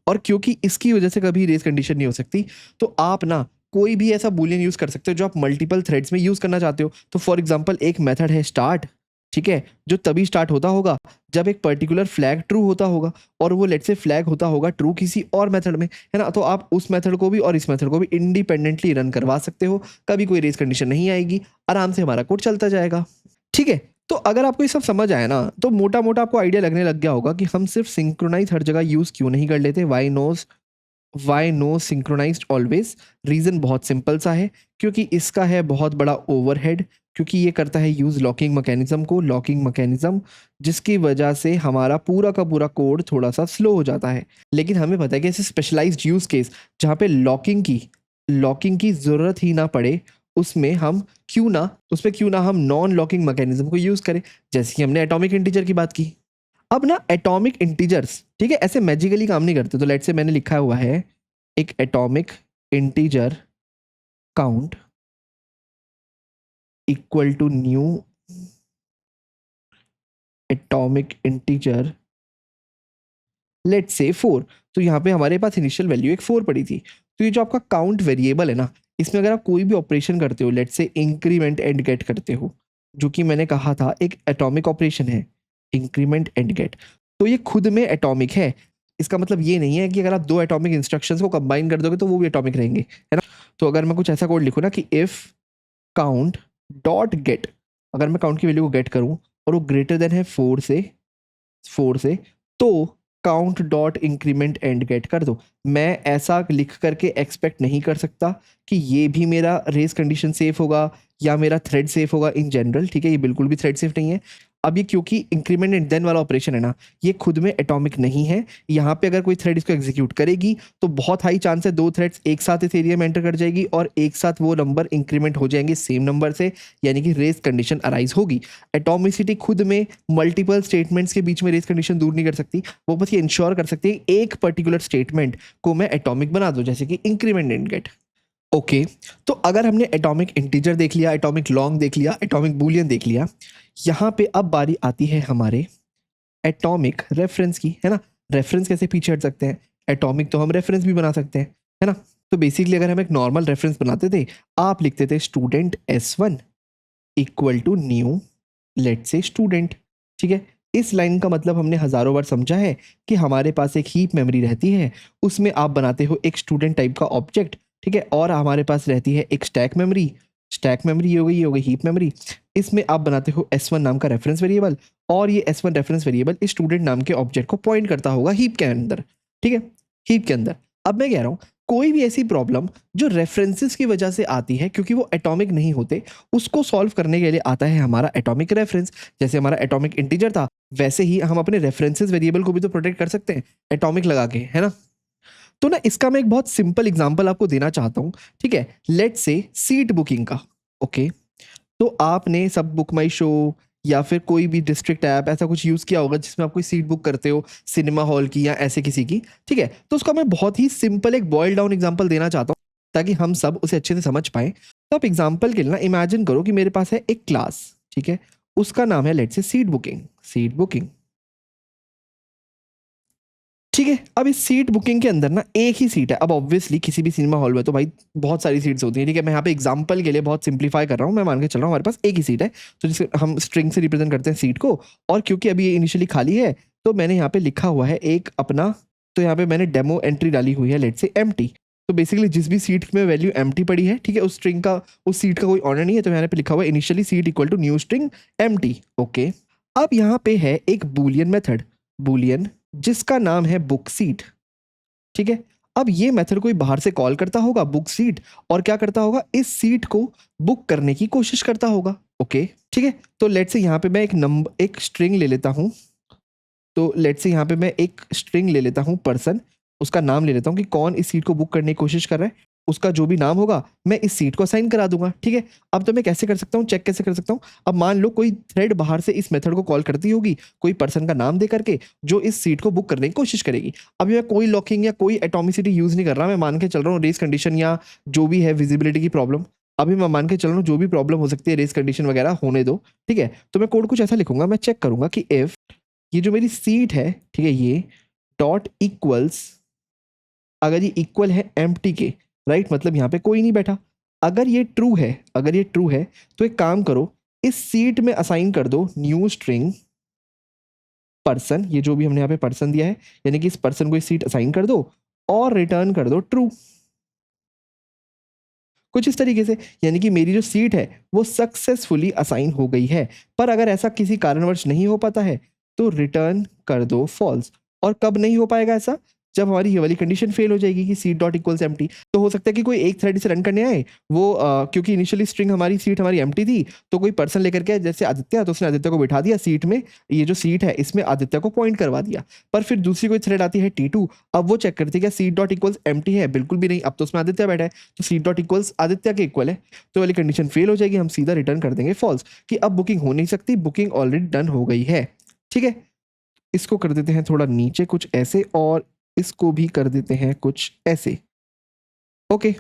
[SPEAKER 1] और क्योंकि इसकी वजह से कभी रेस कंडीशन नहीं हो सकती, तो आप ना कोई भी ऐसा बुलियन यूज कर सकते हो जो आप मल्टीपल थ्रेड्स में यूज करना चाहते हो। तो फॉर एग्जांपल एक मेथड है स्टार्ट, ठीक है, जो तभी स्टार्ट होता होगा जब एक पर्टिकुलर फ्लैग ट्रू होता होगा और वो लेट से फ्लैग होता होगा ट्रू किसी और मेथड में, है ना। तो आप उस मेथड को भी और इस मेथड को भी इंडिपेंडेंटली रन करवा सकते हो, कभी कोई रेस कंडीशन नहीं आएगी, आराम से हमारा कोड चलता जाएगा। ठीक है, तो अगर आपको ये सब समझ आया ना, तो मोटा मोटा आपको आइडिया लगने लग गया होगा कि हम सिर्फ सिंक्रोनाइज हर जगह यूज क्यों नहीं कर लेते, why no synchronized always. Reason बहुत सिंपल सा है, क्योंकि इसका है बहुत बड़ा ओवरहेड, क्योंकि ये करता है यूज लॉकिंग मैकेनिज्म, जिसकी वजह से हमारा पूरा का पूरा कोड थोड़ा सा स्लो हो जाता है। लेकिन हमें पता है कि ऐसे स्पेशलाइज्ड यूज केस जहाँ पे लॉकिंग की जरूरत ही ना पड़े, उसमें क्यों ना हम नॉन लॉकिंग मैकेनिज्म को यूज करें, जैसे कि हमने एटॉमिक इंटीजर की बात की। अब ना एटॉमिक इंटीजर्स, ठीक है, ऐसे मैजिकली काम नहीं करते। तो लेट से मैंने लिखा हुआ है एक atomic integer count equal to new atomic integer let say 4। तो यहाँ पे हमारे पास इनिशियल वैल्यू एक 4 पड़ी थी। तो ये जो आपका काउंट वेरिएबल है ना, इसमें अगर आप कोई भी ऑपरेशन करते हो, लेट से इंक्रीमेंट एंड गेट करते हो, जो कि मैंने कहा था एक एटॉमिक ऑपरेशन है, इंक्रीमेंट एंड गेट, तो ये खुद में एटॉमिक है। इसका मतलब ये नहीं है कि अगर आप 2 एटॉमिक इंस्ट्रक्शंस को कंबाइन कर दोगे तो वो भी एटॉमिक रहेंगे, है ना। तो अगर मैं कुछ ऐसा कोड लिखूँ ना कि इफ काउंट डॉट गेट, अगर मैं काउंट की वैल्यू को गेट करूँ और वो ग्रेटर देन है 4 से, तो count dot increment and get कर दो। मैं ऐसा लिख करके एक्सपेक्ट नहीं कर सकता कि ये भी मेरा रेस कंडीशन सेफ होगा या मेरा थ्रेड सेफ होगा इन जनरल, ठीक है, ये बिल्कुल भी थ्रेड सेफ नहीं है। अब ये क्योंकि इंक्रीमेंट एंड देन वाला ऑपरेशन है ना, ये खुद में एटॉमिक नहीं है। यहाँ पे अगर कोई थ्रेड इसको एग्जीक्यूट करेगी तो बहुत हाई चांस है 2 थ्रेड्स एक साथ इस एरिया में एंटर कर जाएगी और एक साथ वो नंबर इंक्रीमेंट हो जाएंगे सेम नंबर से, यानी कि रेस कंडीशन अराइज होगी। एटॉमिसिटी खुद में मल्टीपल स्टेटमेंट्स के बीच में रेस कंडीशन दूर नहीं कर सकती, वो बस ये इंश्योर कर सकती है एक पर्टिकुलर स्टेटमेंट को मैं एटॉमिक बना दूं, जैसे कि इंक्रीमेंट एंड गेट। ओके, तो अगर हमने एटॉमिक इंटीजर देख लिया, एटॉमिक लॉन्ग देख लिया, एटॉमिक बूलियन देख लिया, यहाँ पे अब बारी आती है हमारे एटॉमिक रेफरेंस की, है ना। रेफरेंस कैसे पीछे हट सकते हैं, एटॉमिक तो हम रेफरेंस भी बना सकते हैं, है ना। तो बेसिकली अगर हम एक नॉर्मल रेफरेंस बनाते थे, आप लिखते थे student S1 equal to new let say student, ठीक है। इस लाइन का मतलब हमने हजारों बार समझा है कि हमारे पास एक हीप मेमोरी रहती है, उसमें आप बनाते हो एक स्टूडेंट टाइप का ऑब्जेक्ट, ठीक है, और हमारे पास रहती है एक स्टैक मेमोरी। स्टैक मेमोरी ये हो गई हीप मेमोरी। इसमें आप बनाते हो S1 नाम का रेफरेंस वेरिएबल, और ये S1 रेफरेंस वेरिएबल इस स्टूडेंट नाम के ऑब्जेक्ट को पॉइंट करता होगा हीप के अंदर, ठीक है, हीप के अंदर। अब मैं कह रहा हूँ कोई भी ऐसी प्रॉब्लम जो रेफरेंसेस की वजह से आती है क्योंकि वो एटॉमिक नहीं होते, उसको सॉल्व करने के लिए आता है हमारा एटॉमिक रेफरेंस। जैसे हमारा एटॉमिक इंटीजर था, वैसे ही हम अपने रेफरेंसेस वेरिएबल को भी तो प्रोटेक्ट कर सकते हैं एटॉमिक लगा के, है ना। तो ना इसका मैं एक बहुत सिंपल एग्जांपल आपको देना चाहता हूँ, ठीक है। लेट्स से सीट बुकिंग का, ओके। तो आपने सब बुक माई शो या फिर कोई भी डिस्ट्रिक्ट ऐप ऐसा कुछ यूज़ किया होगा जिसमें आप कोई सीट बुक करते हो सिनेमा हॉल की या ऐसे किसी की, ठीक है। तो उसका मैं बहुत ही सिंपल एक बॉयल डाउन एग्जांपल देना चाहता हूँ ताकि हम सब उसे अच्छे से समझ पाएं। तो आप एग्जांपल के लिए ना इमेजिन करो कि मेरे पास है एक क्लास, ठीक है, उसका नाम है let's say seat booking, seat booking, ठीक है। अब इस सीट बुकिंग के अंदर ना एक ही सीट है। अब ऑब्वियसली किसी भी सिनेमा हॉल में तो भाई बहुत सारी सीट्स होती हैं, ठीक है। मैं यहाँ पे एग्जांपल के लिए बहुत सिंप्लीफाई कर रहा हूँ, मैं मान के चल रहा हूँ हमारे पास एक ही सीट है, तो जिसे हम स्ट्रिंग से रिप्रेजेंट करते हैं सीट को। और क्योंकि अभी ये इनिशियली खाली है तो मैंने यहाँ पे लिखा हुआ है एक अपना, तो यहाँ पे मैंने डेमो एंट्री डाली हुई है लेट्स से एम्प्टी। तो बेसिकली जिस भी सीट में वैल्यू एम्प्टी पड़ी है, ठीक है, उस स्ट्रिंग का उस सीट का कोई ऑनर नहीं है, तो यहाँ पे लिखा हुआ है initially seat equal to new string empty, okay. अब यहाँ पे है एक बूलियन मेथड, बूलियन, जिसका नाम है बुक सीट, ठीक है। अब ये मेथड कोई बाहर से कॉल करता होगा बुक सीट, और क्या करता होगा, इस सीट को बुक करने की कोशिश करता होगा, ओके, ठीक है। तो लेट्स से यहाँ पे मैं एक स्ट्रिंग ले लेता हूँ, तो लेट्स से यहाँ पे मैं एक स्ट्रिंग ले लेता हूँ पर्सन, उसका नाम ले लेता हूँ कि कौन इस सीट को बुक करने की कोशिश कर रहा है, उसका जो भी नाम होगा मैं इस सीट को असाइन करा दूंगा, ठीक है। अब तो मैं कैसे कर सकता हूँ, चेक कैसे कर सकता हूँ। अब मान लो कोई थ्रेड बाहर से इस मेथड को कॉल करती होगी कोई पर्सन का नाम दे करके जो इस सीट को बुक करने की कोशिश करेगी। अभी मैं कोई लॉकिंग या कोई एटॉमिसिटी यूज नहीं कर रहा, मैं मान के चल रहा हूँ रेस कंडीशन या जो भी है विजिबिलिटी की प्रॉब्लम, अभी मैं मान के चल रहा हूँ जो भी प्रॉब्लम हो सकती है रेस कंडीशन वगैरह होने दो, ठीक है। तो मैं कोड कुछ ऐसा लिखूंगा, मैं चेक करूंगा कि इफ ये जो मेरी सीट है, ठीक है, ये डॉट इक्वल्स, अगर ये इक्वल है एम्प्टी के, राइट, मतलब यहाँ पे कोई नहीं बैठा, अगर ये ट्रू है, अगर ये ट्रू है तो एक काम करो, इस सीट में असाइन कर दो न्यू स्ट्रिंग पर्सन, ये जो भी हमने यहाँ पे पर्सन दिया है, यानी कि इस पर्सन को इस सीट असाइन कर दो और रिटर्न कर दो ट्रू, कुछ इस तरीके से। यानी कि मेरी जो सीट है वो सक्सेसफुली असाइन हो गई है। पर अगर ऐसा किसी कारणवश नहीं हो पाता है तो रिटर्न कर दो फॉल्स। और कब नहीं हो पाएगा ऐसा, जब हमारी ये वाली कंडीशन फेल हो जाएगी कि सीट डॉट इक्वल्स एम्प्टी। तो हो सकता है कि कोई एक थ्रेड इसे रन करने आए, वो क्योंकि इनिशियली स्ट्रिंग हमारी सीट हमारी एम्प्टी थी, तो कोई पर्सन लेकर के जैसे आदित्य, तो उसने आदित्य को बिठा दिया सीट में, ये जो सीट है इसमें आदित्य को पॉइंट करवा दिया। पर फिर दूसरी कोई थ्रेड आती है T2, अब वो चेक करती है क्या सीट डॉट इक्वल्स एम्प्टी है, बिल्कुल भी नहीं, अब तो उसमें आदित्य बैठा है, तो सीट डॉट इक्वल्स आदित्य के इक्वल है, तो वाली कंडीशन फेल हो जाएगी, हम सीधा रिटर्न कर देंगे फॉल्स कि अब बुकिंग हो नहीं सकती, बुकिंग ऑलरेडी डन हो गई है, ठीक है। इसको कर देते हैं थोड़ा नीचे कुछ ऐसे, और इसको भी कर देते हैं कुछ ऐसे, ओके।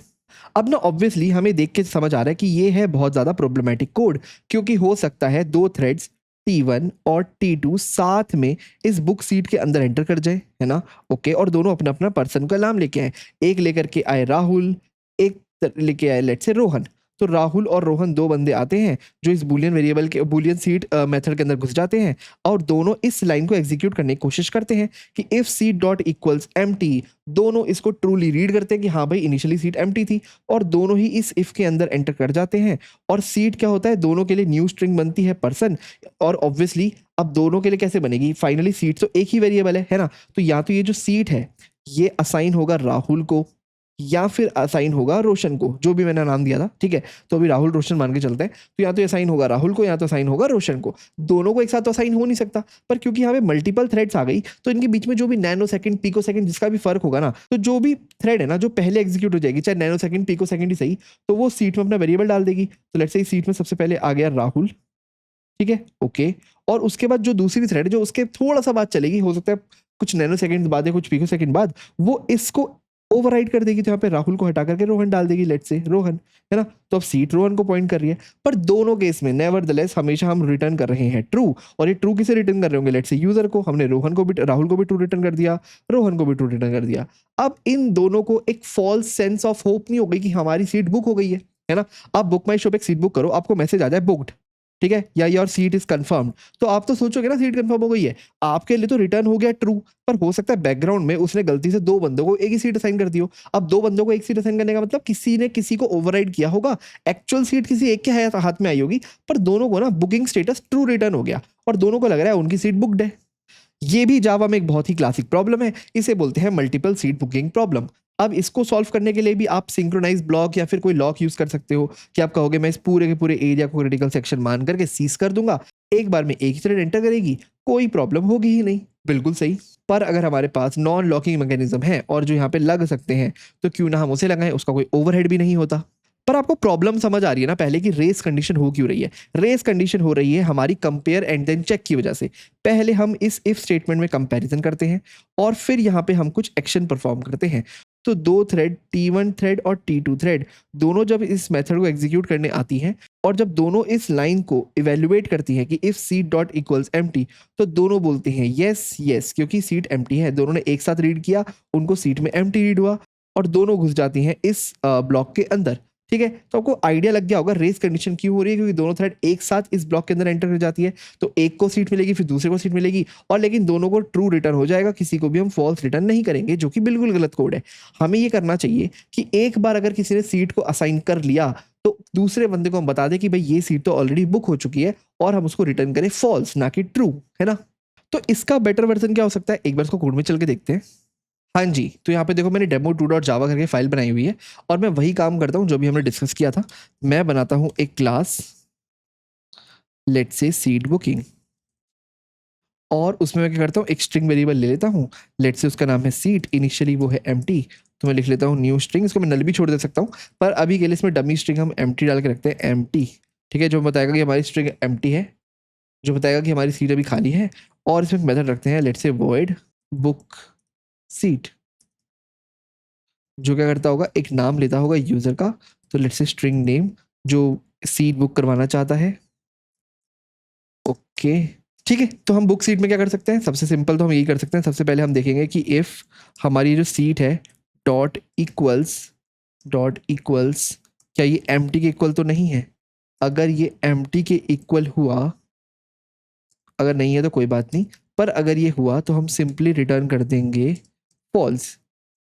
[SPEAKER 1] अब ना ऑब्वियसली हमें देख के समझ आ रहा है कि ये है बहुत ज़्यादा प्रॉब्लमेटिक कोड, क्योंकि हो सकता है दो थ्रेड्स T1 और T2 साथ में इस बुक सीट के अंदर एंटर कर जाए, है ना, ओके, और दोनों अपना अपना पर्सन का नाम लेके आए, एक लेकर के आए राहुल, एक लेके आए लेट्स से रोहन। तो राहुल और रोहन दो बंदे आते हैं जो इस बूलियन वेरिएबल के बूलियन सीट मेथड के अंदर घुस जाते हैं, और दोनों इस लाइन को एग्जीक्यूट करने की कोशिश करते हैं कि if seat dot equals empty, दोनों इसको ट्रूली रीड करते हैं कि हाँ भाई इनिशियली सीट एम्प्टी थी, और दोनों ही इस इफ के अंदर एंटर कर जाते हैं। और सीट क्या होता है, दोनों के लिए न्यू स्ट्रिंग बनती है पर्सन, और ऑब्वियसली अब दोनों के लिए कैसे बनेगी, फाइनली सीट तो एक ही वेरिएबल है ना, तो या तो ये जो सीट है ये असाइन होगा राहुल को या फिर असाइन होगा रोशन को, जो भी मैंने नाम दिया था, ठीक है। तो अभी राहुल रोशन मान के चलते हैं, तो या तो असाइन होगा राहुल को या तो असाइन होगा रोशन को। दोनों को एक साथ तो असाइन हो नहीं सकता, पर क्योंकि यहाँ पे मल्टीपल थ्रेड्स आ गई तो इनके बीच में जो भी नैनो सेकंड पिको सेकंड जिसका भी फर्क होगा ना, तो जो भी थ्रेड है ना जो पहले एग्जीक्यूट हो जाएगी, चाहे नैनो सेकंड पिको सेकंड ही सही, तो वो सीट में अपना वेरिएबल डाल देगी। तो लेट्स से सीट में सबसे पहले आ गया राहुल, ठीक है, ओके। और उसके बाद जो दूसरी थ्रेड जो उसके थोड़ा सा बाद चलेगी, हो सकता है कुछ नैनो सेकंड बाद या कुछ पिको सेकंड बाद, वो इसको ओवरराइड कर देगी। तो यहाँ पे राहुल को हटा करके रोहन डाल देगी, लेट्स से रोहन, है ना। तो अब सीट रोहन को पॉइंट कर रही है, पर दोनों केस में नेवरदलेस हमेशा हम रिटर्न कर रहे हैं ट्रू। और ये ट्रू किसे रिटर्न कर रहे होंगे, लेट्स से यूजर को। हमने रोहन को भी, राहुल को भी ट्रू रिटर्न कर दिया, रोहन को भी ट्रू रिटर्न कर दिया। अब इन दोनों को एक फॉल्स सेंस ऑफ होप नहीं हो गई कि हमारी सीट बुक हो गई है ना। आप बुक माई शो पे एक सीट बुक करो, आपको मैसेज आ जाए बुक्ड, ठीक है, या योर सीट इज कंफर्म्ड, तो आप तो सोचोगे ना सीट कंफर्म हो गई है, आपके लिए तो रिटर्न हो गया ट्रू। पर हो सकता है बैकग्राउंड में उसने गलती से दो बंदों को एक ही सीट असाइन कर दी हो। अब दो बंदों को एक सीट असाइन करने का मतलब किसी ने किसी को ओवरराइड किया होगा, एक्चुअल सीट किसी एक के हाथ में आई होगी, पर दोनों को ना बुकिंग स्टेटस ट्रू रिटर्न हो गया और दोनों को लग रहा है उनकी सीट बुक्ड है। ये भी जावा में एक बहुत ही क्लासिक प्रॉब्लम है, इसे बोलते हैं मल्टीपल सीट बुकिंग प्रॉब्लम। अब इसको सॉल्व करने के लिए भी आप सिंक्रोनाइज ब्लॉक या फिर कोई लॉक यूज कर सकते हो, कि आप कहोगे मैं इस पूरे के पूरे एरिया को क्रिटिकल सेक्शन मान करके सीज कर दूंगा, एक बार में एक ही थ्रेड एंटर करेगी, कोई प्रॉब्लम होगी ही नहीं। बिल्कुल सही। पर अगर हमारे पास नॉन लॉकिंग मैकेनिज्म है और जो यहाँ पे लग सकते हैं, तो क्यों ना हम उसे लगाएं, उसका कोई ओवरहेड भी नहीं होता। पर आपको प्रॉब्लम समझ आ रही है ना पहले, कि रेस कंडीशन हो क्यों रही है। रेस कंडीशन हो रही है हमारी कंपेयर एंड देन चेक की वजह से। पहले हम इस इफ स्टेटमेंट में कंपैरिजन करते हैं और फिर यहाँ पे हम कुछ एक्शन परफॉर्म करते हैं। तो दो थ्रेड T1 थ्रेड और T2 थ्रेड दोनों जब इस मेथड को एग्जीक्यूट करने आती हैं और जब दोनों इस लाइन को इवेल्युएट करती हैं कि if seat dot equals empty, तो दोनों बोलते हैं यस यस, क्योंकि सीट एम्प्टी है। दोनों ने एक साथ रीड किया, उनको सीट में एम्प्टी रीड हुआ और दोनों घुस जाती हैं इस ब्लॉक के अंदर, ठीक है। तो आपको आइडिया लग गया होगा रेस कंडीशन क्यों हो रही है, क्योंकि दोनों थ्रेड एक साथ इस ब्लॉक के अंदर एंटर कर जाती है, तो एक को सीट मिलेगी फिर दूसरे को सीट मिलेगी, और लेकिन दोनों को ट्रू रिटर्न हो जाएगा, किसी को भी हम फॉल्स रिटर्न नहीं करेंगे, जो कि बिल्कुल गलत कोड है। हमें ये करना चाहिए कि एक बार अगर किसी ने सीट को असाइन कर लिया तो दूसरे बंदे को हम बता दें कि भाई ये सीट तो ऑलरेडी बुक हो चुकी है, और हम उसको रिटर्न करें फॉल्स, ना कि ट्रू, है ना। तो इसका बेटर वर्जन क्या हो सकता है, एक बार इसको कोड में चल के देखते हैं। हाँ जी, तो यहाँ पे देखो मैंने demo2.java करके फाइल बनाई हुई है और मैं वही काम करता हूँ जो भी हमने डिस्कस किया था। मैं बनाता हूँ एक class, let's say seat booking, और उसमें मैं क्या करता हूँ एक स्ट्रिंग वेरिएबल ले लेता हूँ, लेट्स से उसका नाम है सीट, इनिशियली वो है एम्प्टी, तो मैं लिख लेता हूँ न्यू स्ट्रिंग। इसको मैं नल भी छोड़ दे सकता हूँ, पर अभी के लिए इसमें डमी स्ट्रिंग हम एम्प्टी डाल के रखते हैं, एम्प्टी, ठीक है, जो बताएगा कि हमारी स्ट्रिंग एम्प्टी है, जो बताएगा कि हमारी सीट अभी खाली है। और इसमें मेथड रखते हैं let's say void book seat, जो क्या करता होगा एक नाम लेता होगा यूजर का, तो लेट्स से स्ट्रिंग नेम, जो सीट बुक करवाना चाहता है, ओके, ठीक है। तो हम बुक सीट में क्या कर सकते हैं, सबसे सिंपल तो हम यही कर सकते हैं, सबसे पहले हम देखेंगे कि इफ हमारी जो सीट है डॉट इक्वल्स क्या ये एम्प्टी के इक्वल तो नहीं है। अगर ये एम्प्टी के इक्वल हुआ, अगर नहीं है तो कोई बात नहीं, पर अगर ये हुआ तो हम सिंपली रिटर्न कर देंगे फॉल्स,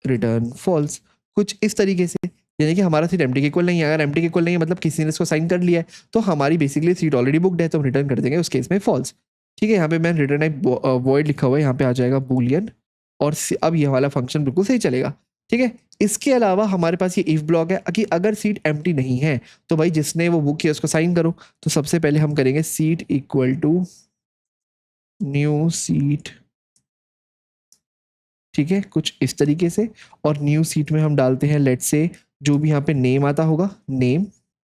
[SPEAKER 1] रिटर्न फॉल्स, कुछ इस तरीके से। यानी कि हमारा सीट एम्प्टी के इक्वल नहीं है, अगर एम्प्टी के इक्वल नहीं है मतलब किसी ने इसको साइन कर लिया है, तो हमारी बेसिकली सीट ऑलरेडी बुक्ड है, तो हम रिटर्न कर देंगे उस केस में फॉल्स, ठीक है। यहाँ पे मैंने रिटर्न टाइप वॉइड लिखा हुआ है, यहाँ पे आ जाएगा बूलियन, और अब ये वाला फंक्शन बिल्कुल सही चलेगा, ठीक है। इसके अलावा हमारे पास ये इफ ब्लॉक है कि अगर सीट एम्प्टी नहीं है तो भाई जिसने वो बुक किया उसको साइन करो। तो सबसे पहले हम करेंगे seat equal to new seat, ठीक है, कुछ इस तरीके से, और न्यू सीट में हम डालते हैं लेट्स से जो भी यहाँ पे नेम आता होगा नेम,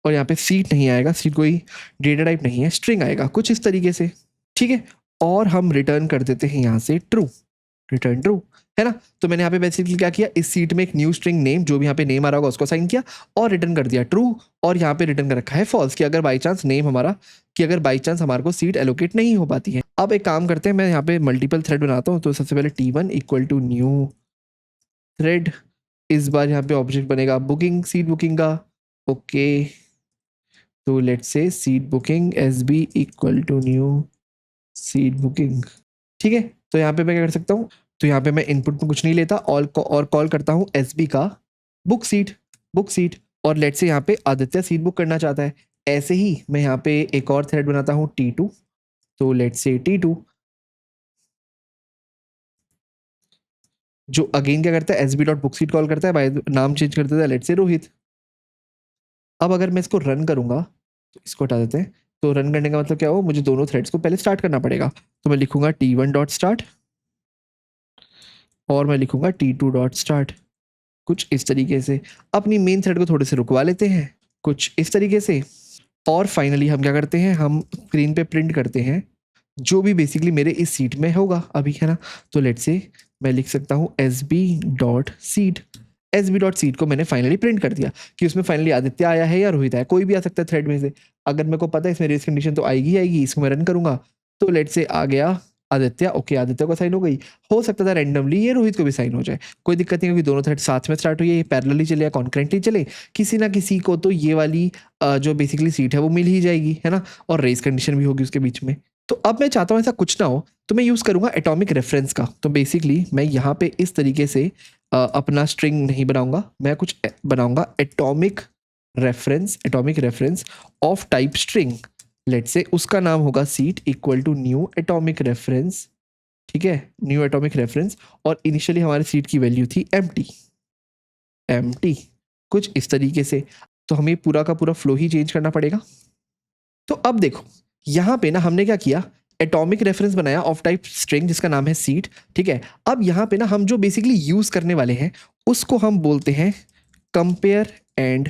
[SPEAKER 1] और यहाँ पे सीट नहीं आएगा, सीट कोई डेटा टाइप नहीं है, स्ट्रिंग आएगा कुछ इस तरीके से, ठीक है। और हम रिटर्न कर देते हैं यहाँ से ट्रू, रिटर्न ट्रू, है ना। तो मैंने यहाँ पे बेसिकली क्या किया, इस सीट में एक न्यू स्ट्रिंग नेम, जो भी यहाँ पे नेम आ रहा होगा उसको साइन किया और रिटर्न कर दिया ट्रू, और यहाँ पे रिटर्न कर रखा है फॉल्स, कि अगर बाई चांस नेम हमारा, कि अगर बाई चांस हमारे को सीट एलोकेट नहीं हो पाती है। अब एक काम करते हैं, मैं यहाँ पे मल्टीपल थ्रेड बनाता हूँ, तो सबसे पहले T1 equal to new thread, इस बार यहाँ पे ऑब्जेक्ट बनेगा बुकिंग, सीट बुकिंग का, ओके। तो let's say seat booking SB equal to new seat booking, ठीक है। तो यहाँ पे मैं क्या कर सकता हूँ, तो यहाँ पे मैं इनपुट में कुछ नहीं लेता और कॉल करता हूँ SB का बुक सीट, और लेट्स से यहाँ पे आदित्य सीट बुक करना चाहता है। ऐसे ही मैं यहाँ पे एक और थ्रेड बनाता हूँ T2, तो लेट्स से T2, जो अगेन क्या करता है, sb.bookseed कॉल करता है, बाय नाम चेंज कर देता है, लेट्स से रोहित। अब अगर मैं इसको रन करूंगा तो इसको हटा देते हैं। तो रन करने का मतलब क्या हो, मुझे दोनों थ्रेड्स को पहले स्टार्ट करना पड़ेगा। तो मैं लिखूंगा T1.start और मैं लिखूंगा T2.start, कुछ इस तरीके से। अपनी मेन थ्रेड को थोड़े से रुकवा लेते हैं, कुछ इस तरीके से। और फाइनली हम क्या करते हैं, हम स्क्रीन पे प्रिंट करते हैं जो भी बेसिकली मेरे इस सीट में होगा अभी, है ना। तो लेट्स से मैं लिख सकता हूँ sb.seed। sb.seed को मैंने फाइनली प्रिंट कर दिया कि उसमें फाइनली आदित्य आया है या रोहित आया, कोई भी आ सकता है थ्रेड में से। अगर मेरे को पता है इसमें रेस कंडीशन तो आएगी आएगी, इसको मैं रन करूंगा तो लेट्स से आ गया आदित्य। ओके, आदित्य को साइन हो गई। हो सकता था रैंडमली ये रोहित को भी साइन हो जाए, कोई दिक्कत नहीं, क्योंकि दोनों थ्रेड साथ में स्टार्ट हुई है, ये पैरेलली चले या कॉन्करेंटली चले, किसी ना किसी को तो ये वाली जो बेसिकली सीट है वो मिल ही जाएगी, है ना। और रेस कंडीशन भी होगी उसके बीच में। तो अब मैं चाहता हूँ ऐसा कुछ ना हो, तो मैं यूज़ करूँगा एटॉमिक रेफरेंस का। तो बेसिकली मैं यहाँ पे इस तरीके से अपना स्ट्रिंग नहीं बनाऊंगा, मैं कुछ बनाऊंगा atomic reference of type string. Let's say उसका नाम होगा seat equal to new atomic reference, ठीक है, न्यू एटॉमिक रेफरेंस। और इनिशियली हमारे सीट की वैल्यू थी एम्प्टी, कुछ इस तरीके से। तो हमें पूरा का पूरा फ्लो ही चेंज करना पड़ेगा। तो अब देखो यहाँ पे ना हमने क्या किया, एटॉमिक रेफरेंस बनाया ऑफ टाइप स्ट्रिंग जिसका नाम है सीट, ठीक है। अब यहाँ पे ना हम जो बेसिकली यूज करने वाले हैं उसको हम बोलते हैं कंपेयर एंड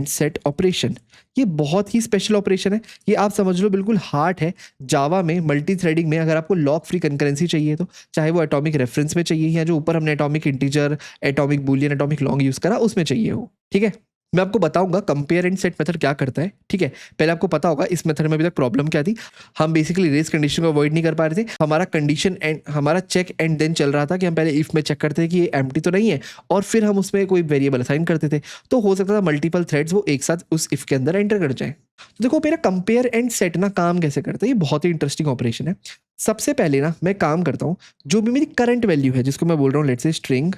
[SPEAKER 1] सेट ऑपरेशन। ये बहुत ही स्पेशल ऑपरेशन है, ये आप समझ लो बिल्कुल हार्ट है जावा में मल्टी थ्रेडिंग में। अगर आपको लॉक फ्री कंकरेंसी चाहिए तो चाहे वो एटॉमिक रेफरेंस में चाहिए या जो ऊपर हमने atomic integer, atomic Boolean, atomic long use करा उसमें चाहिए हो, ठीक है। मैं आपको बताऊंगा कंपेयर एंड सेट मेथड क्या करता है, ठीक है। पहले आपको पता होगा इस मेथड में अभी तक प्रॉब्लम क्या थी, हम बेसिकली रेस कंडीशन को अवॉइड नहीं कर पा रहे थे। हमारा कंडीशन एंड हमारा चेक एंड देन चल रहा था कि हम पहले इफ में चेक करते थे कि ये एम्प्टी तो नहीं है, और फिर हम उसमें कोई वेरिएबल असाइन करते थे। तो हो सकता था मल्टीपल थ्रेड्स वो एक साथ उस इफ के अंदर एंटर कर जाए। तो देखो मेरा कंपेयर एंड सेट ना काम कैसे करता है, ये बहुत ही इंटरेस्टिंग ऑपरेशन है। सबसे पहले ना मैं काम करता हूँ, जो भी मेरी करंट वैल्यू है जिसको मैं बोल रहा हूँ let's say string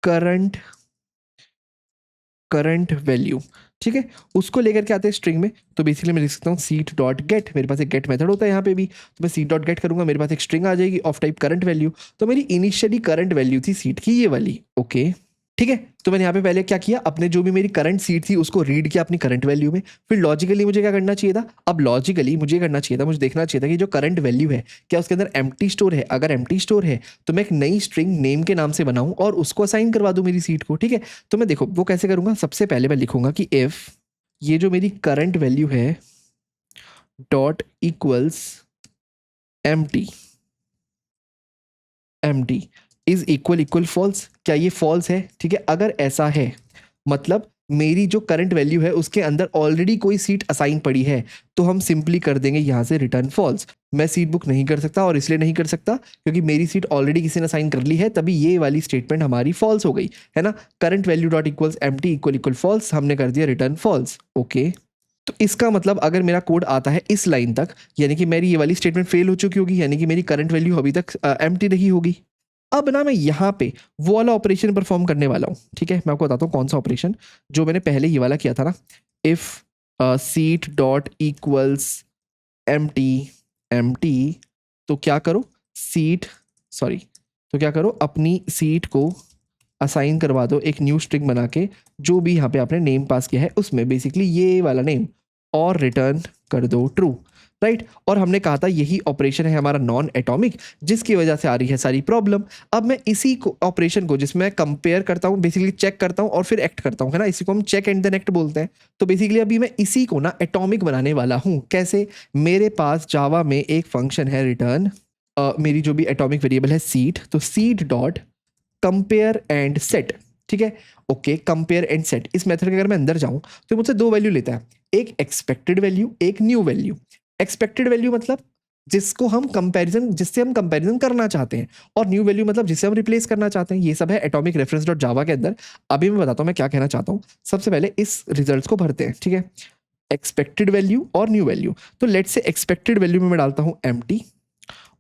[SPEAKER 1] current value, ठीक है, उसको लेकर के आते हैं स्ट्रिंग में। तो बेसिकली मैं लिख सकता हूँ सीट डॉट गेट, मेरे पास एक गेट मेथड होता है यहाँ पे भी, तो मैं सीट डॉट गेट करूंगा, मेरे पास एक स्ट्रिंग आ जाएगी ऑफ टाइप करंट वैल्यू। तो मेरी इनिशियली करंट वैल्यू थी सीट की ये वाली, ओके, ठीक है। तो मैंने यहाँ पे पहले क्या किया, अपने जो भी मेरी करंट सीट थी उसको रीड किया अपनी करंट वैल्यू में। फिर लॉजिकली मुझे क्या करना चाहिए था, अब लॉजिकली मुझे करना चाहिए था, मुझे देखना चाहिए था कि जो करंट वैल्यू है क्या उसके अंदर एम्प्टी स्टोर है। अगर एम्प्टी स्टोर है तो मैं एक नई स्ट्रिंग नेम के नाम से बनाऊं और उसको असाइन करवा दूं मेरी सीट को, ठीक है। तो मैं देखो वो कैसे करूंगा, सबसे पहले मैं लिखूंगा कि इफ ये जो मेरी करंट वैल्यू है dot equals empty is equal false, क्या ये फॉल्स है, ठीक है। अगर ऐसा है मतलब मेरी जो करंट वैल्यू है उसके अंदर ऑलरेडी कोई सीट असाइन पड़ी है, तो हम सिंपली कर देंगे यहाँ से रिटर्न फॉल्स। मैं सीट बुक नहीं कर सकता, और इसलिए नहीं कर सकता क्योंकि मेरी सीट ऑलरेडी किसी ने असाइन कर ली है, तभी ये वाली स्टेटमेंट हमारी फॉल्स हो गई, है ना। Current value dot equals empty equal false, हमने कर दिया रिटर्न फॉल्स, ओके। तो इसका मतलब अगर मेरा कोड आता है इस लाइन तक, यानी कि मेरी ये वाली स्टेटमेंट फेल हो चुकी होगी, यानी कि मेरी करंट वैल्यू अभी तक एम्प्टी रही होगी। अब ना मैं यहाँ पे वो वाला ऑपरेशन परफॉर्म करने वाला हूँ, ठीक है। मैं आपको बताता हूँ कौन सा ऑपरेशन, जो मैंने पहले ये वाला किया था ना, if seat dot equals empty, तो क्या करो तो क्या करो अपनी सीट को असाइन करवा दो एक न्यू स्ट्रिंग बना के, जो भी यहाँ पे आपने नेम पास किया है उसमें बेसिकली ये वाला नेम, और रिटर्न कर दो ट्रू, राइट। और हमने कहा था यही ऑपरेशन है हमारा नॉन एटॉमिक, जिसकी वजह से आ रही है सारी प्रॉब्लम। अब मैं इसी को ऑपरेशन को जिसमें मैं कंपेयर करता हूँ, बेसिकली चेक करता हूँ और फिर एक्ट करता हूँ, है ना, इसी को हम चेक एंड देन एक्ट बोलते हैं। तो बेसिकली अभी मैं इसी को ना एटॉमिक बनाने वाला हूँ। कैसे, मेरे पास जावा में एक फंक्शन है रिटर्न, मेरी जो भी एटॉमिक वेरिएबल है सीट, तो seat dot compare and set, ठीक है, ओके। कंपेयर एंड सेट इस मेथड के अगर मैं अंदर जाऊं तो मुझसे दो वैल्यू लेता है, एक एक्सपेक्टेड वैल्यू, एक न्यू वैल्यू। एक्सपेक्टेड वैल्यू मतलब जिससे हम कंपैरिजन करना चाहते हैं, और न्यू वैल्यू मतलब जिसे हम रिप्लेस करना चाहते हैं। ये सब है एटॉमिक रेफरेंस डॉट जावा के अंदर। अभी मैं बताता हूँ मैं क्या कहना चाहता हूँ। सबसे पहले इस रिजल्ट्स को भरते हैं, ठीक है, एक्सपेक्टेड वैल्यू और न्यू वैल्यू। तो लेट्स से एक्सपेक्टेड वैल्यू में मैं डालता हूँ एम्प्टी,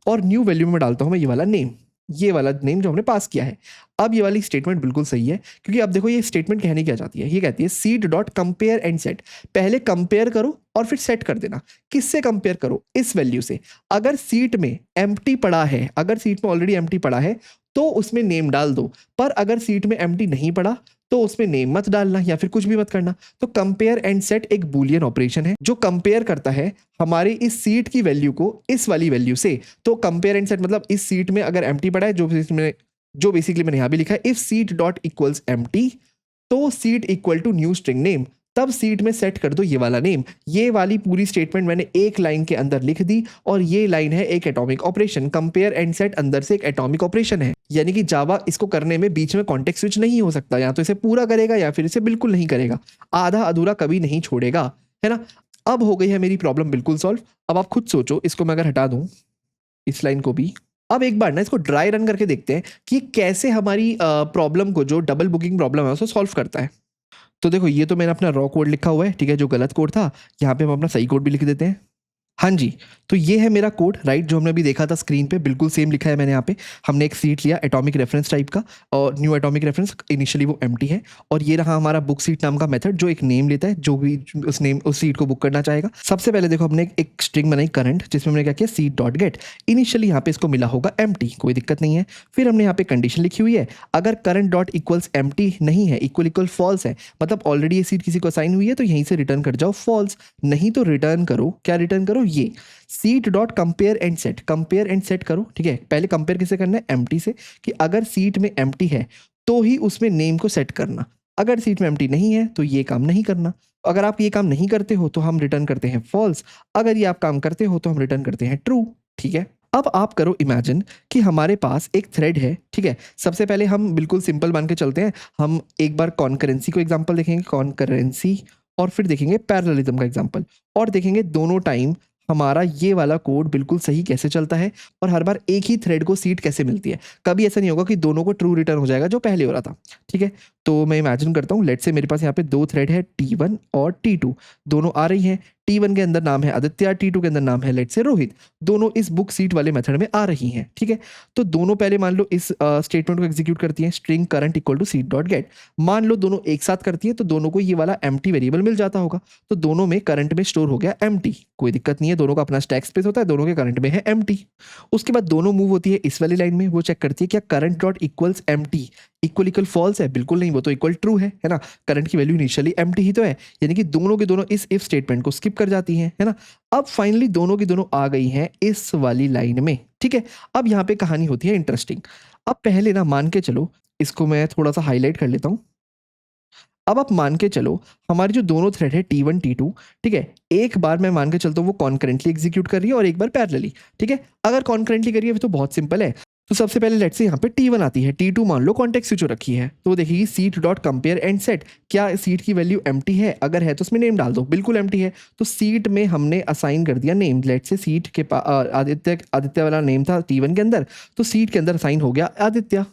[SPEAKER 1] और न्यू वैल्यू में डालता हूँ मैं ये वाला नेम, ये वाला नेम जो हमने पास किया है। अब ये वाली स्टेटमेंट बिल्कुल सही है, क्योंकि अब देखो ये स्टेटमेंट कहने क्या चाहती है, ये कहती है seat dot compare and set. पहले कंपेयर करो और फिर सेट कर देना। किससे कंपेयर करो? इस वैल्यू से। अगर सीट में एम्प्टी पड़ा है, अगर सीट में ऑलरेडी एम्प्टी पड़ा है तो उसमें नेम डाल दो, पर अगर सीट में एम्प्टी नहीं पड़ा तो उसमें नेम मत डालना या फिर कुछ भी मत करना। तो कंपेयर एंड सेट एक बूलियन ऑपरेशन है जो कंपेयर करता है हमारी इस सीट की वैल्यू को इस वाली वैल्यू से। तो कंपेयर एंड सेट मतलब इस सीट में अगर एम्प्टी पड़ा है, जो बेसिकली मैंने यहां भी लिखा है, if seat dot equals empty तो seat equal to new string name, तब सीट में सेट कर दो ये वाला नेम। ये वाली पूरी स्टेटमेंट मैंने एक लाइन के अंदर लिख दी, और ये लाइन है एक atomic operation. Compare and set अंदर से एक एटॉमिक ऑपरेशन है, यानी कि जावा इसको करने में बीच में कॉन्टेक्स्ट स्विच नहीं हो सकता, या तो इसे पूरा करेगा या फिर इसे बिल्कुल नहीं करेगा, आधा अधूरा कभी नहीं छोड़ेगा, है ना। अब हो गई है मेरी प्रॉब्लम बिल्कुल सॉल्व। अब आप खुद सोचो, इसको मैं अगर हटा दूं इस लाइन को भी, अब एक बार ना इसको ड्राई रन करके देखते हैं कि कैसे हमारी प्रॉब्लम को, जो डबल बुकिंग प्रॉब्लम है, उसको सॉल्व करता है। तो देखो ये तो मैंने अपना रॉ कोड लिखा हुआ है, ठीक है, जो गलत कोड था। यहाँ पे हम अपना सही कोड भी लिख देते हैं। हाँ जी, तो ये है मेरा कोड, राइट, जो हमने अभी देखा था स्क्रीन पे, बिल्कुल सेम लिखा है मैंने यहाँ पे। हमने एक सीट लिया एटॉमिक रेफरेंस टाइप का, और न्यू एटॉमिक रेफरेंस, इनिशियली वो एम्प्टी है। और ये रहा हमारा बुक सीट नाम का मेथड, जो एक नेम लेता है, जो भी उस सीट को बुक करना चाहेगा। सबसे पहले देखो हमने एक स्ट्रिंग बनाई करंट, जिसमें हमने क्या किया, सीट डॉट गेट। इनिशियली यहाँ पे इसको मिला होगा एम्प्टी, कोई दिक्कत नहीं है। फिर हमने यहाँ पे कंडीशन लिखी हुई है, अगर करंट डॉट इक्वल्स एम्प्टी नहीं है, इक्वल फॉल्स है, मतलब ऑलरेडी ये सीट किसी को असाइन हुई है, तो यहीं से रिटर्न कर जाओ फॉल्स। नहीं तो रिटर्न करो, क्या रिटर्न करो, ये seat dot compare and set. Compare and set करो, ठीक है। पहले कंपेयर किसे करना है, एम्प्टी से, कि अगर सीट में एम्प्टी है तो ही उसमें नेम को सेट करना, अगर सीट में एम्प्टी नहीं है तो ये काम नहीं करना। अगर आप ये काम नहीं करते हो तो हम रिटर्न करते हैं फॉल्स, अगर ये आप काम करते हो तो हम रिटर्न करते हैं ट्रू, ठीक है। अब आप करो इमेजिन कि हमारे पास एक थ्रेड है, ठीक है। सबसे पहले हम बिल्कुल सिंपल मान के चलते हैं, हम एक बार कॉन्करेंसी को एग्जांपल देखेंगे, कॉन्करेंसी, और फिर देखेंगे पैरेललिज्म का एग्जांपल, और देखेंगे दोनों टाइम हमारा ये वाला कोड बिल्कुल सही कैसे चलता है, और हर बार एक ही थ्रेड को सीट कैसे मिलती है। कभी ऐसा नहीं होगा कि दोनों को ट्रू रिटर्न हो जाएगा जो पहले हो रहा था, ठीक है। तो मैं इमेजिन करता हूँ, लेट्स से मेरे पास यहाँ पे दो थ्रेड है, T1 और T2, दोनों आ रही हैं। T1 के अंदर नाम है आदित्य, T2 के अंदर नाम है लेट्स से रोहित, दोनों इस बुक सीट वाले मेथड में आ रही हैं, ठीक है। तो दोनों पहले मान लो इस स्टेटमेंट को एग्जीक्यूट करती हैं, string current equal to seat dot get. मान लो दोनों एक साथ करती है, तो दोनों को ये वाला एम्प्टी वेरिएबल मिल जाता होगा, तो दोनों में करंट में स्टोर हो गया एम्प्टी, कोई दिक्कत नहीं है, दोनों का अपना स्टैक स्पेस होता है, दोनों के करंट में है एम्प्टी। उसके बाद दोनों मूव होती है इस वाली लाइन में, वो चेक करती है क्या current dot equals empty equal false है, बिल्कुल नहीं, वो तो इक्वल ट्रू है ना। करंट की वैल्यू इनिशियली एम्प्टी ही तो है, यानी कि दोनों के दोनों इस इफ स्टेटमेंट को स्किप कर जाती हैं, है ना। अब फाइनली दोनों की दोनों आ गई हैं इस वाली लाइन में, ठीक है। अब यहाँ पे कहानी होती है इंटरेस्टिंग। अब पहले ना मान के चलो, इसको मैं थोड़ा सा हाईलाइट कर लेता हूँ। अब आप मान के चलो हमारी जो दोनों थ्रेड है T1 T2, ठीक है, एक बार मैं मान के चलता हूँ वो कॉन्करेंटली एग्जीक्यूट कर रही है और एक बार पैरेलली, ठीक है। अगर कॉन्करेंटली करिए तो बहुत सिंपल है। तो सबसे पहले लेट्स से यहाँ पे T1 आती है, T2 मान लो कॉन्टेक्स्ट स्विच हो रखी है, तो देखिए seat dot compare and set, क्या सीट की वैल्यू एम्प्टी है, अगर है तो उसमें नेम डाल दो, बिल्कुल एम्प्टी है तो सीट में हमने असाइन कर दिया नेम। लेट्स से सीट के आदित्य वाला नेम था T1 के अंदर, तो सीट के अंदर असाइन हो गया आदित्य।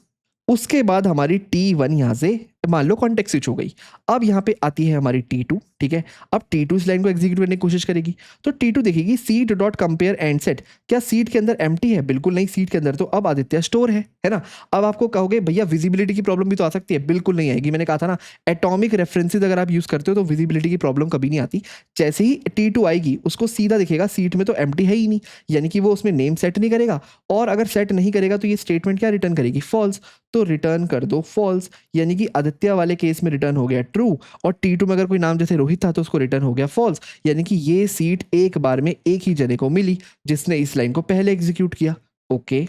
[SPEAKER 1] उसके बाद हमारी T1 यहाँ से मान लो कॉन्टेक्स्ट स्विच हो गई। अब यहाँ पे आती है हमारी T2, ठीक है। अब T2 इस लाइन को एग्जीक्यूट करने की कोशिश करेगी, तो T2 देखेगी seat dot compare and set, क्या सीट के अंदर एम्प्टी है, बिल्कुल नहीं, सीट के अंदर तो अब आदित्य स्टोर है ना। अब आपको कहोगे भैया विजिबिलिटी की प्रॉब्लम भी तो आ सकती है, बिल्कुल नहीं आएगी। मैंने कहा था ना, एटॉमिक रेफरेंसेज अगर आप यूज करते हो तो विजिबिलिटी की प्रॉब्लम कभी नहीं आती। जैसे ही T2 आएगी उसको सीधा दिखेगा सीट में तो एम्प्टी है ही नहीं, यानी कि वो उसमें नेम सेट नहीं करेगा, और अगर सेट नहीं करेगा तो ये स्टेटमेंट क्या रिटर्न करेगी, फॉल्स। तो रिटर्न कर दो फॉल्स, यानी कि आदित्य वाले केस में रिटर्न हो गया ट्रू, और T2 में अगर कोई नाम जैसे रोहित था तो उसको रिटर्न हो गया फॉल्स, यानी कि ये सीट एक बार में एक ही जने को मिली जिसने इस लाइन को पहले एग्जीक्यूट किया। ओके,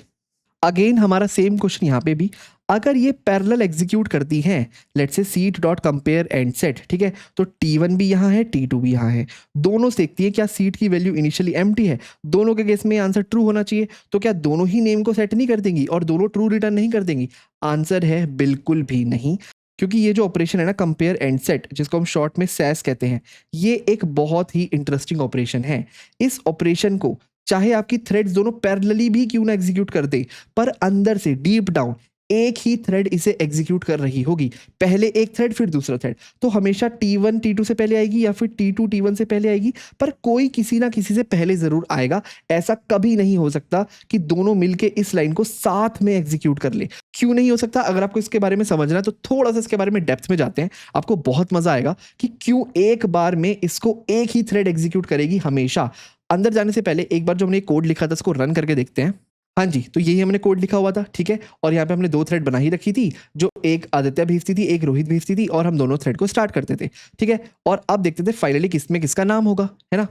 [SPEAKER 1] अगेन हमारा सेम क्वेश्चन यहाँ पे भी, अगर ये पैरेलल एग्जीक्यूट करती हैं, let's say seat dot compare and set, ठीक है, तो T1 भी यहाँ है T2 भी यहाँ है, दोनों से देखती है क्या सीट की वैल्यू इनिशियली एम्प्टी है। दोनों के केस में आंसर ट्रू होना चाहिए, तो क्या दोनों ही नेम को सेट नहीं कर देंगी और दोनों ट्रू रिटर्न नहीं कर देंगी? आंसर है बिल्कुल भी नहीं, क्योंकि ये जो ऑपरेशन है ना कंपेयर एंड सेट, जिसको हम शॉर्ट में सैस कहते हैं, ये एक बहुत ही इंटरेस्टिंग ऑपरेशन है। इस ऑपरेशन को चाहे आपकी थ्रेड्स दोनों पैरेलली भी क्यों ना एग्जीक्यूट कर दे, पर अंदर से डीप डाउन एक ही थ्रेड इसे एग्जीक्यूट कर रही होगी, पहले एक थ्रेड फिर दूसरा थ्रेड। तो हमेशा T1 T2 से पहले आएगी या फिर T2 T1 से पहले आएगी, पर कोई किसी ना किसी से पहले जरूर आएगा। ऐसा कभी नहीं हो सकता कि दोनों मिलके इस लाइन को साथ में एग्जीक्यूट कर ले। क्यों नहीं हो सकता? अगर आपको इसके बारे में समझना है तो थोड़ा सा इसके बारे में डेप्थ में जाते हैं, आपको बहुत मजा आएगा कि क्यों एक बार में इसको एक ही थ्रेड एग्जीक्यूट करेगी हमेशा। अंदर जाने से पहले एक बार जो हमने कोड लिखा था उसको रन करके देखते हैं। हाँ जी, तो यही हमने कोड लिखा हुआ था, ठीक है। और यहाँ पे हमने दो थ्रेड बना ही रखी थी, जो एक आदित्य भेजती थी, एक रोहित भेजती थी, और हम दोनों थ्रेड को स्टार्ट करते थे, ठीक है। और अब देखते थे फाइनली किसमें किसका नाम होगा, है ना।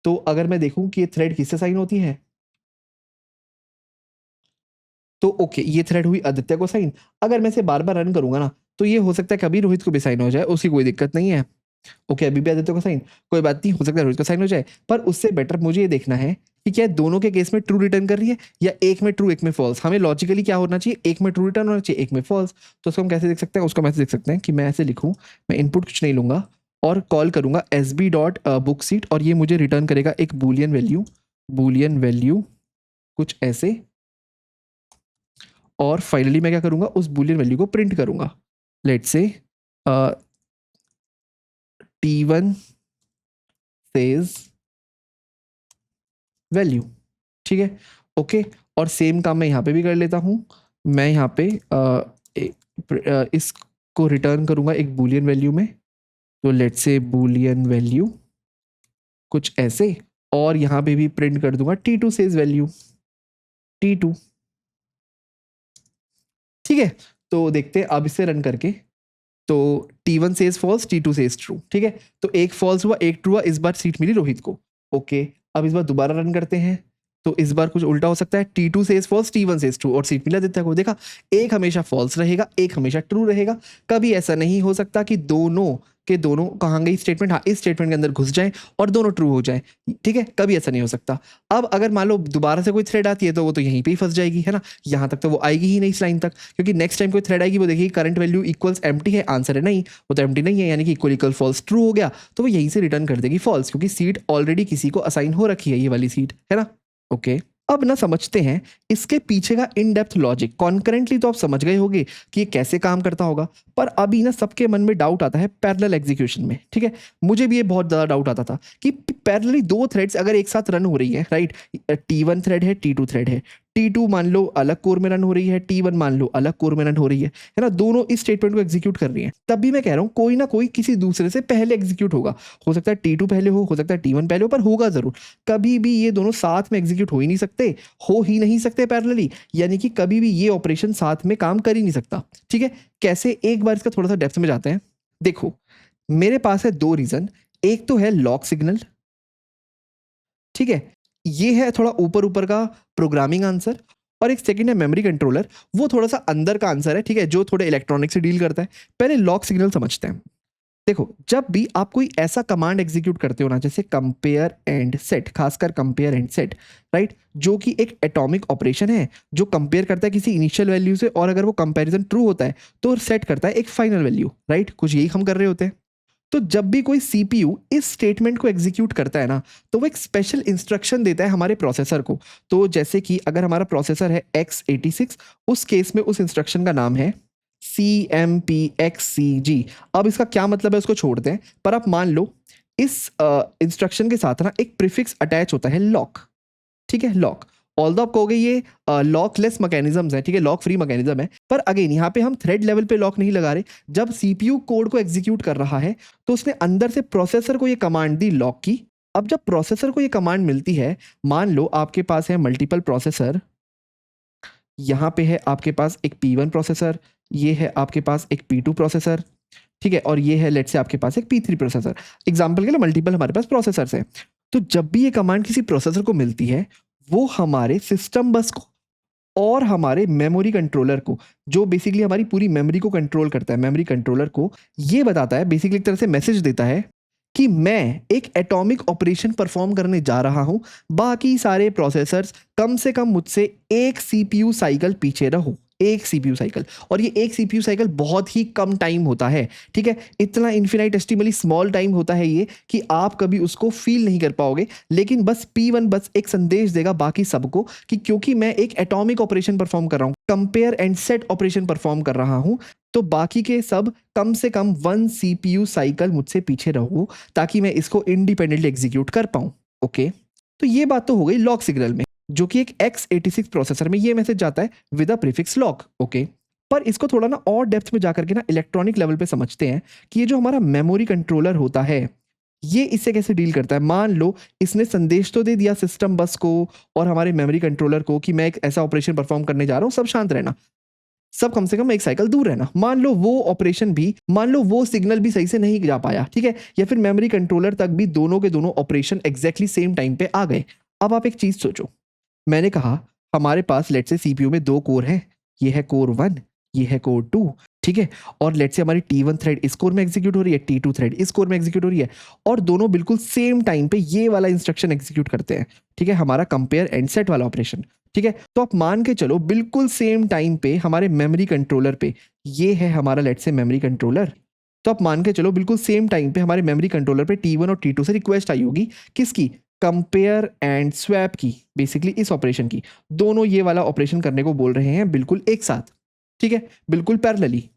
[SPEAKER 1] तो अगर मैं देखूं कि ये थ्रेड किससे साइन होती है, तो ओके, ये थ्रेड हुई आदित्य को साइन। अगर मैं इसे बार बार रन करूंगा ना, तो ये हो सकता है कभी रोहित को भी साइन हो जाए, उसकी कोई दिक्कत नहीं है। ओके, अभी भी आदित्य को साइन, कोई बात नहीं, हो सकता है रोहित को साइन हो जाए। पर उससे बेटर मुझे ये देखना है कि क्या दोनों के केस में ट्रू रिटर्न कर रही है या एक में ट्रू एक में फॉल्स। हमें लॉजिकली क्या होना चाहिए, एक में ट्रू रिटर्न होना चाहिए, एक में फॉल्स। तो उसको हम कैसे देख सकते हैं? उसको हम ऐसे देख सकते हैं कि मैं ऐसे लिखूँ, मैं इनपुट कुछ नहीं लूंगा और कॉल करूंगा sb.bookseat, और ये मुझे रिटर्न करेगा एक बूलियन वैल्यू कुछ ऐसे। और फाइनली मैं क्या करूंगा, उस बूलियन वैल्यू को प्रिंट करूंगा। Let's say T1 says value, ठीक है, ओके। और सेम काम मैं यहाँ पे भी कर लेता हूँ। मैं यहाँ पे इसको रिटर्न करूंगा एक बूलियन वैल्यू में, तो लेट्स से बूलियन वैल्यू कुछ ऐसे, और यहाँ पे भी प्रिंट कर दूंगा T2 सेज वैल्यू T2, ठीक है। तो देखते हैं अब इसे रन करके, तो T1 says false, T2 says true, ठीक है। तो एक फॉल्स हुआ एक ट्रू हुआ, इस बार सीट मिली रोहित को, ओके। अब इस बार दोबारा रन करते हैं, तो इस बार कुछ उल्टा हो सकता है, T2 says false, T1 says true, और सीट मिला आदित्य को। देखा, एक हमेशा फॉल्स रहेगा, एक हमेशा ट्रू रहेगा। कभी ऐसा नहीं हो सकता कि दोनों के दोनों कहाँ गई स्टेटमेंट, हाँ इस स्टेटमेंट के अंदर घुस जाए और दोनों ट्रू हो जाए, ठीक है। कभी ऐसा नहीं हो सकता। अब अगर मान लो दोबारा से कोई थ्रेड आती है तो वो तो यहीं पे ही फंस जाएगी, है ना। यहाँ तक तो वो आएगी ही नहीं इस लाइन तक, क्योंकि नेक्स्ट टाइम कोई थ्रेड आएगी वो देखिए करंट वैल्यू इक्वल्स एम्प्टी है, आंसर है नहीं, वो तो एम्प्टी नहीं है, यानी कि इक्वल इक्वल फॉल्स ट्रू हो गया, तो वो यहीं से रिटर्न कर देगी फॉल्स, क्योंकि सीट ऑलरेडी किसी को असाइन हो रखी है, ये वाली सीट, है ना, ओके। अब ना समझते हैं इसके पीछे का इन डेप्थ लॉजिक। कॉन्करेंटली तो आप समझ गए होंगे कि ये कैसे काम करता होगा, पर अभी ना सबके मन में डाउट आता है पैरेलल एग्जीक्यूशन में, ठीक है। मुझे भी ये बहुत ज़्यादा डाउट आता था कि पैरेलली दो थ्रेड्स अगर एक साथ रन हो रही है, राइट, T1 थ्रेड है, T2 थ्रेड है, T2 मान लो अलग कोर में रन हो रही है, T1 मान लो अलग कोर में रन हो रही है ना, दोनों इस स्टेटमेंट को एग्जीक्यूट कर रही हैं। तब भी मैं कह रहा हूँ कोई ना कोई किसी दूसरे से पहले एग्जीक्यूट होगा। हो सकता है T2 पहले हो सकता है T1 पहले हो, पर होगा जरूर। कभी भी ये दोनों साथ में एग्जीक्यूट हो ही नहीं सकते, पैरेलली, यानी कि कभी भी ये ऑपरेशन साथ में काम कर ही नहीं सकता, ठीक है। कैसे, एक बार इसका थोड़ा सा डेप्थ में जाते हैं। देखो, मेरे पास है दो रीजन, एक तो है लॉक सिग्नल, ठीक है, ये है थोड़ा ऊपर ऊपर का प्रोग्रामिंग आंसर, और एक सेकंड है मेमोरी कंट्रोलर, वो थोड़ा सा अंदर का आंसर है, ठीक है, जो थोड़े इलेक्ट्रॉनिक से डील करता है। पहले लॉक सिग्नल समझते हैं। देखो, जब भी आप कोई ऐसा कमांड एग्जीक्यूट करते हो ना, जैसे कंपेयर एंड सेट, खासकर कंपेयर एंड सेट, राइट, जो कि एक एटॉमिक ऑपरेशन है, जो कंपेयर करता है किसी इनिशियल वैल्यू से, और अगर वो कंपैरिजन ट्रू होता है तो सेट करता है एक फाइनल वैल्यू, राइट, कुछ यही हम कर रहे होते हैं। तो जब भी कोई सीपीयू इस स्टेटमेंट को एग्जीक्यूट करता है ना, तो वो एक स्पेशल इंस्ट्रक्शन देता है हमारे प्रोसेसर को। तो जैसे कि अगर हमारा प्रोसेसर है x86, उस केस में उस इंस्ट्रक्शन का नाम है CMPXCG। अब इसका क्या मतलब है उसको छोड़ते हैं, पर आप मान लो इस इंस्ट्रक्शन के साथ ना एक प्रीफिक्स अटैच होता है लॉक, ठीक है, लॉक। ऑल्दो आप कहोगे ये लॉकलेस मैकेनिज्म्स है, ठीक है, लॉक फ्री मैकेनिज्म है, पर अगेन यहाँ पे हम थ्रेड लेवल पे लॉक नहीं लगा रहे। जब सीपीयू कोड को एग्जीक्यूट कर रहा है तो उसने अंदर से प्रोसेसर को ये कमांड दी लॉक की। अब जब प्रोसेसर को ये कमांड मिलती है, मान लो आपके पास है मल्टीपल प्रोसेसर, यहाँ पे है आपके पास एक P1 प्रोसेसर, ये है आपके पास एक P2 प्रोसेसर, ठीक है, और ये है लेट्स से आपके पास एक P3 प्रोसेसर। एग्जांपल के लिए मल्टीपल हमारे पास प्रोसेसर्स हैं। तो जब भी ये कमांड किसी प्रोसेसर को मिलती है, वो हमारे सिस्टम बस को और हमारे मेमोरी कंट्रोलर को, जो बेसिकली हमारी पूरी मेमोरी को कंट्रोल करता है, मेमोरी कंट्रोलर को ये बताता है, बेसिकली एक तरह से मैसेज देता है कि मैं एक एटॉमिक ऑपरेशन परफॉर्म करने जा रहा हूं, बाकी सारे प्रोसेसर्स कम से कम मुझसे एक सीपीयू साइकिल पीछे रहो, एक सीपीयू साइकिल, और ये एक सीपीयू साइकिल बहुत ही कम टाइम होता है, ठीक है। इतना इन्फिनिटेसिमली स्मॉल टाइम होता है ये कि आप कभी उसको फील नहीं कर पाओगे, लेकिन बस P1 बस एक संदेश देगा बाकी सबको कि क्योंकि मैं एक एटॉमिक ऑपरेशन परफॉर्म कर रहा हूँ, compare and set operation perform कर रहा हूँ, तो बाकी के सब कम से कम 1 सीपीयू साइकिल मुझसे पीछे रहो ताकि मैं इसको इंडिपेंडेंटली एग्जीक्यूट कर पाऊं। ओके, तो ये बात तो हो गई लॉक सिग्नल में, जो कि एक x86 प्रोसेसर में ये मैसेज जाता है with a prefix lock. Okay, पर इसको थोड़ा ना और डेप्थ में जाकर के ना इलेक्ट्रॉनिक लेवल पे समझते हैं कि ये जो हमारा मेमोरी कंट्रोलर होता है ये इससे कैसे डील करता है। मान लो इसने संदेश तो दे दिया सिस्टम बस को और हमारे मेमोरी कंट्रोलर को कि मैं एक ऐसा ऑपरेशन परफॉर्म करने जा रहा हूँ, सब शांत रहना, सब कम से कम एक साइकिल दूर रहना। मान लो वो ऑपरेशन भी, मान लो वो सिग्नल भी सही से नहीं जा पाया, ठीक है, या फिर मेमोरी कंट्रोलर तक भी दोनों के दोनों ऑपरेशन एग्जैक्टली सेम टाइम पे आ गए। अब आप एक चीज सोचो, मैंने कहा हमारे पास लेट से सीपीयू में 2 कोर हैं, ये है कोर 1, ये है कोर 2, ठीक है, और लेट से हमारी T1 थ्रेड इस कोर में एग्जीक्यूट हो रही है, T2 थ्रेड इस कोर में एग्जीक्यूट हो रही है, और दोनों बिल्कुल सेम टाइम पे ये वाला इंस्ट्रक्शन एग्जीक्यूट करते हैं, ठीक है, हमारा कंपेयर एंड सेट वाला ऑपरेशन, ठीक है। तो आप मान के चलो बिल्कुल सेम टाइम पे हमारे मेमोरी कंट्रोलर पे, ये है हमारा लेट से मेमोरी कंट्रोलर, तो आप मान के चलो बिल्कुल सेम टाइम पे हमारे मेमोरी कंट्रोलर पे T1 और T2 से रिक्वेस्ट आई होगी, किसकी, कंपेयर एंड स्वैप की, बेसिकली इस ऑपरेशन की। दोनों ये वाला ऑपरेशन करने को बोल रहे हैं बिल्कुल एक साथ, ठीक है, बिल्कुल पैरेलली।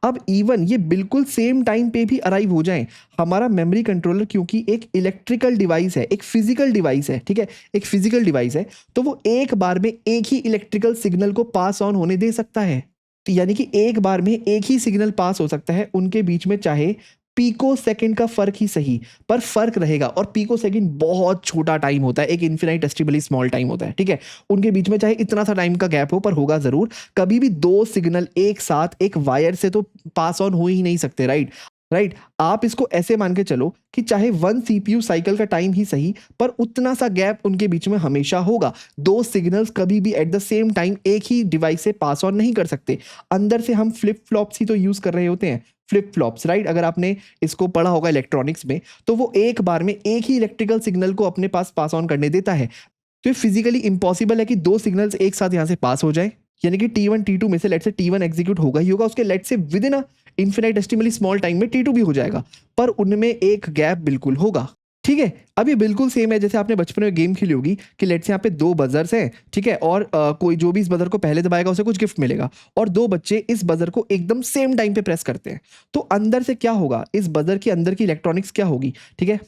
[SPEAKER 1] अब इवन ये बिल्कुल सेम टाइम पे भी अराइव हो जाएं, हमारा मेमोरी कंट्रोलर क्योंकि एक इलेक्ट्रिकल डिवाइस है, एक फिजिकल डिवाइस है, ठीक है, एक फिजिकल डिवाइस है, तो वो एक बार में एक ही इलेक्ट्रिकल सिग्नल को पास ऑन होने दे सकता है। तो यानी कि एक बार में एक ही सिग्नल पास हो सकता है, उनके बीच में चाहे पीको सेकंड का फर्क ही सही, पर फर्क रहेगा, और पीको सेकंड बहुत छोटा टाइम होता है, एक इन्फिनिटेसिमली स्मॉल टाइम होता है, ठीक है। उनके बीच में चाहे इतना सा टाइम का गैप हो, पर होगा जरूर। कभी भी 2 सिग्नल एक साथ एक वायर से तो पास ऑन हो ही नहीं सकते, राइट। आप इसको ऐसे मान के चलो कि चाहे 1 सीपीयू साइकिल का टाइम ही सही, पर उतना सा गैप उनके बीच में हमेशा होगा। 2 सिग्नल्स कभी भी एट द सेम टाइम एक ही डिवाइस से पास ऑन नहीं कर सकते। अंदर से हम फ्लिप फ्लॉप्स ही तो यूज कर रहे होते हैं, फ्लिप फ्लॉप्स, राइट। अगर आपने इसको पढ़ा होगा इलेक्ट्रॉनिक्स में, तो वो एक बार में एक ही इलेक्ट्रिकल सिग्नल को अपने पास ऑन करने देता है। तो ये फिजिकली इम्पॉसिबल है कि 2 सिग्नल्स एक साथ यहां से पास हो जाए, यानी कि T1 T2 में से लेट से T1 एग्जीक्यूट होगा ही होगा, उसके लेट से विद इन इन्फिनिटेसिमली स्मॉल टाइम में T2 भी हो जाएगा, पर उनमें एक गैप बिल्कुल होगा, ठीक है। अब ये बिल्कुल सेम है जैसे आपने बचपन में गेम खेली होगी कि लेट से यहाँ पे 2 बजर्स हैं, ठीक है, और कोई जो भी इस बजर को पहले दबाएगा उसे कुछ गिफ्ट मिलेगा, और 2 बच्चे इस बजर को एकदम सेम टाइम पे प्रेस करते हैं। तो अंदर से क्या होगा, इस बजर के अंदर की इलेक्ट्रॉनिक्स क्या होगी, ठीक है,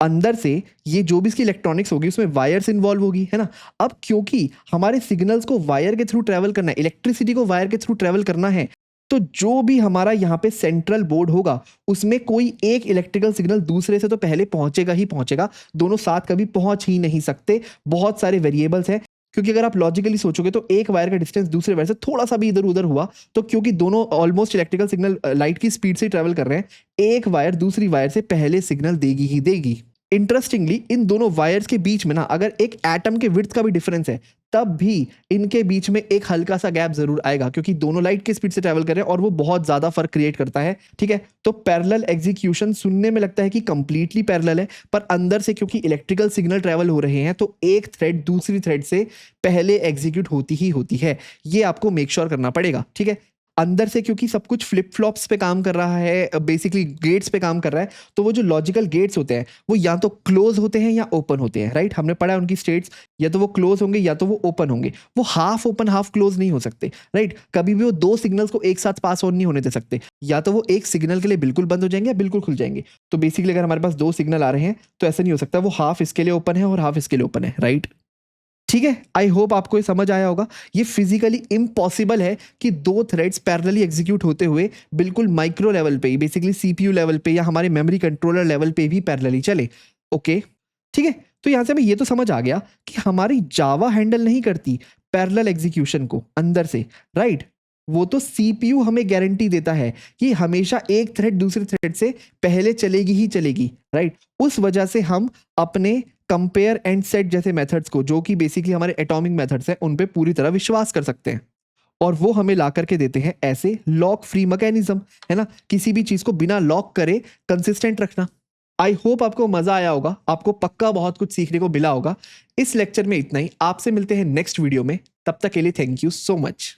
[SPEAKER 1] अंदर से ये जो भी इसकी इलेक्ट्रॉनिक्स होगी उसमें वायर्स इन्वॉल्व होगी, है ना। अब क्योंकि हमारे सिग्नल्स को वायर के थ्रू ट्रेवल करना है, इलेक्ट्रिसिटी को वायर के थ्रू ट्रेवल करना है, तो जो भी हमारा यहाँ पे सेंट्रल बोर्ड होगा उसमें कोई एक इलेक्ट्रिकल सिग्नल दूसरे से तो पहले पहुंचेगा ही पहुंचेगा, दोनों साथ कभी पहुंच ही नहीं सकते। बहुत सारे वेरिएबल्स हैं, क्योंकि अगर आप लॉजिकली सोचोगे तो एक वायर का डिस्टेंस दूसरे वायर से थोड़ा सा भी इधर उधर हुआ तो क्योंकि दोनों ऑलमोस्ट इलेक्ट्रिकल सिग्नल लाइट की स्पीड से ट्रेवल कर रहे हैं, एक वायर दूसरी वायर से पहले सिग्नल देगी ही देगी। इंटरेस्टिंगली इन दोनों वायर्स के बीच में ना अगर एक एटम के विड्थ का भी डिफरेंस है, तब भी इनके बीच में एक हल्का सा गैप जरूर आएगा, क्योंकि दोनों लाइट की स्पीड से ट्रैवल कर रहे हैं और वो बहुत ज्यादा फर्क क्रिएट करता है, ठीक है। तो पैरेलल एग्जीक्यूशन सुनने में लगता है कि कंप्लीटली पैरेलल है, पर अंदर से क्योंकि इलेक्ट्रिकल सिग्नल ट्रैवल हो रहे हैं तो एक थ्रेड दूसरी थ्रेड से पहले एग्जीक्यूट होती ही होती है। ये आपको मेक श्योर करना पड़ेगा, ठीक है। अंदर से क्योंकि सब कुछ फ्लिप फ्लॉप्स पे काम कर रहा है, बेसिकली गेट्स पे काम कर रहा है, तो वो जो लॉजिकल गेट्स होते हैं वो या तो क्लोज होते हैं या ओपन होते हैं, राइट। हमने पढ़ा है उनकी स्टेट्स, या तो वो क्लोज होंगे या तो वो ओपन होंगे, वो हाफ ओपन हाफ क्लोज नहीं हो सकते, राइट। कभी भी वो 2 सिग्नल्स को एक साथ पास ऑन नहीं होने दे सकते, या तो वो एक सिग्नल के लिए बिल्कुल बंद हो जाएंगे या बिल्कुल खुल जाएंगे। तो बेसिकली अगर हमारे पास 2 सिग्नल आ रहे हैं तो ऐसा नहीं हो सकता वो हाफ इसके लिए ओपन है और हाफ इसके लिए ओपन है, राइट। ठीक है, आई होप आपको ये समझ आया होगा। ये फिजिकली इम्पॉसिबल है कि 2 थ्रेड्स पैरेलली एग्जीक्यूट होते हुए बिल्कुल माइक्रो लेवल पे, बेसिकली सीपीयू लेवल पे या हमारे मेमोरी कंट्रोलर लेवल पे भी पैरेलली चले। ओके, ठीक है। तो यहां से हमें ये तो समझ आ गया कि हमारी जावा हैंडल नहीं करती पैरेलल एग्जीक्यूशन को अंदर से, राइट। वो तो सीपीयू हमें गारंटी देता है कि हमेशा एक थ्रेड दूसरे थ्रेड से पहले चलेगी ही चलेगी, राइट। उस वजह से हम अपने कंपेयर एंड सेट जैसे मेथड्स को, जो कि बेसिकली हमारे एटॉमिक मेथड्स हैं, उन पे पूरी तरह विश्वास कर सकते हैं, और वो हमें ला करके देते हैं ऐसे लॉक फ्री मैकेनिज्म, है ना। किसी भी चीज को बिना लॉक करे कंसिस्टेंट रखना। आई होप आपको मजा आया होगा, आपको पक्का बहुत कुछ सीखने को मिला होगा। इस लेक्चर में इतना ही, आपसे मिलते हैं नेक्स्ट वीडियो में, तब तक के लिए थैंक यू सो मच।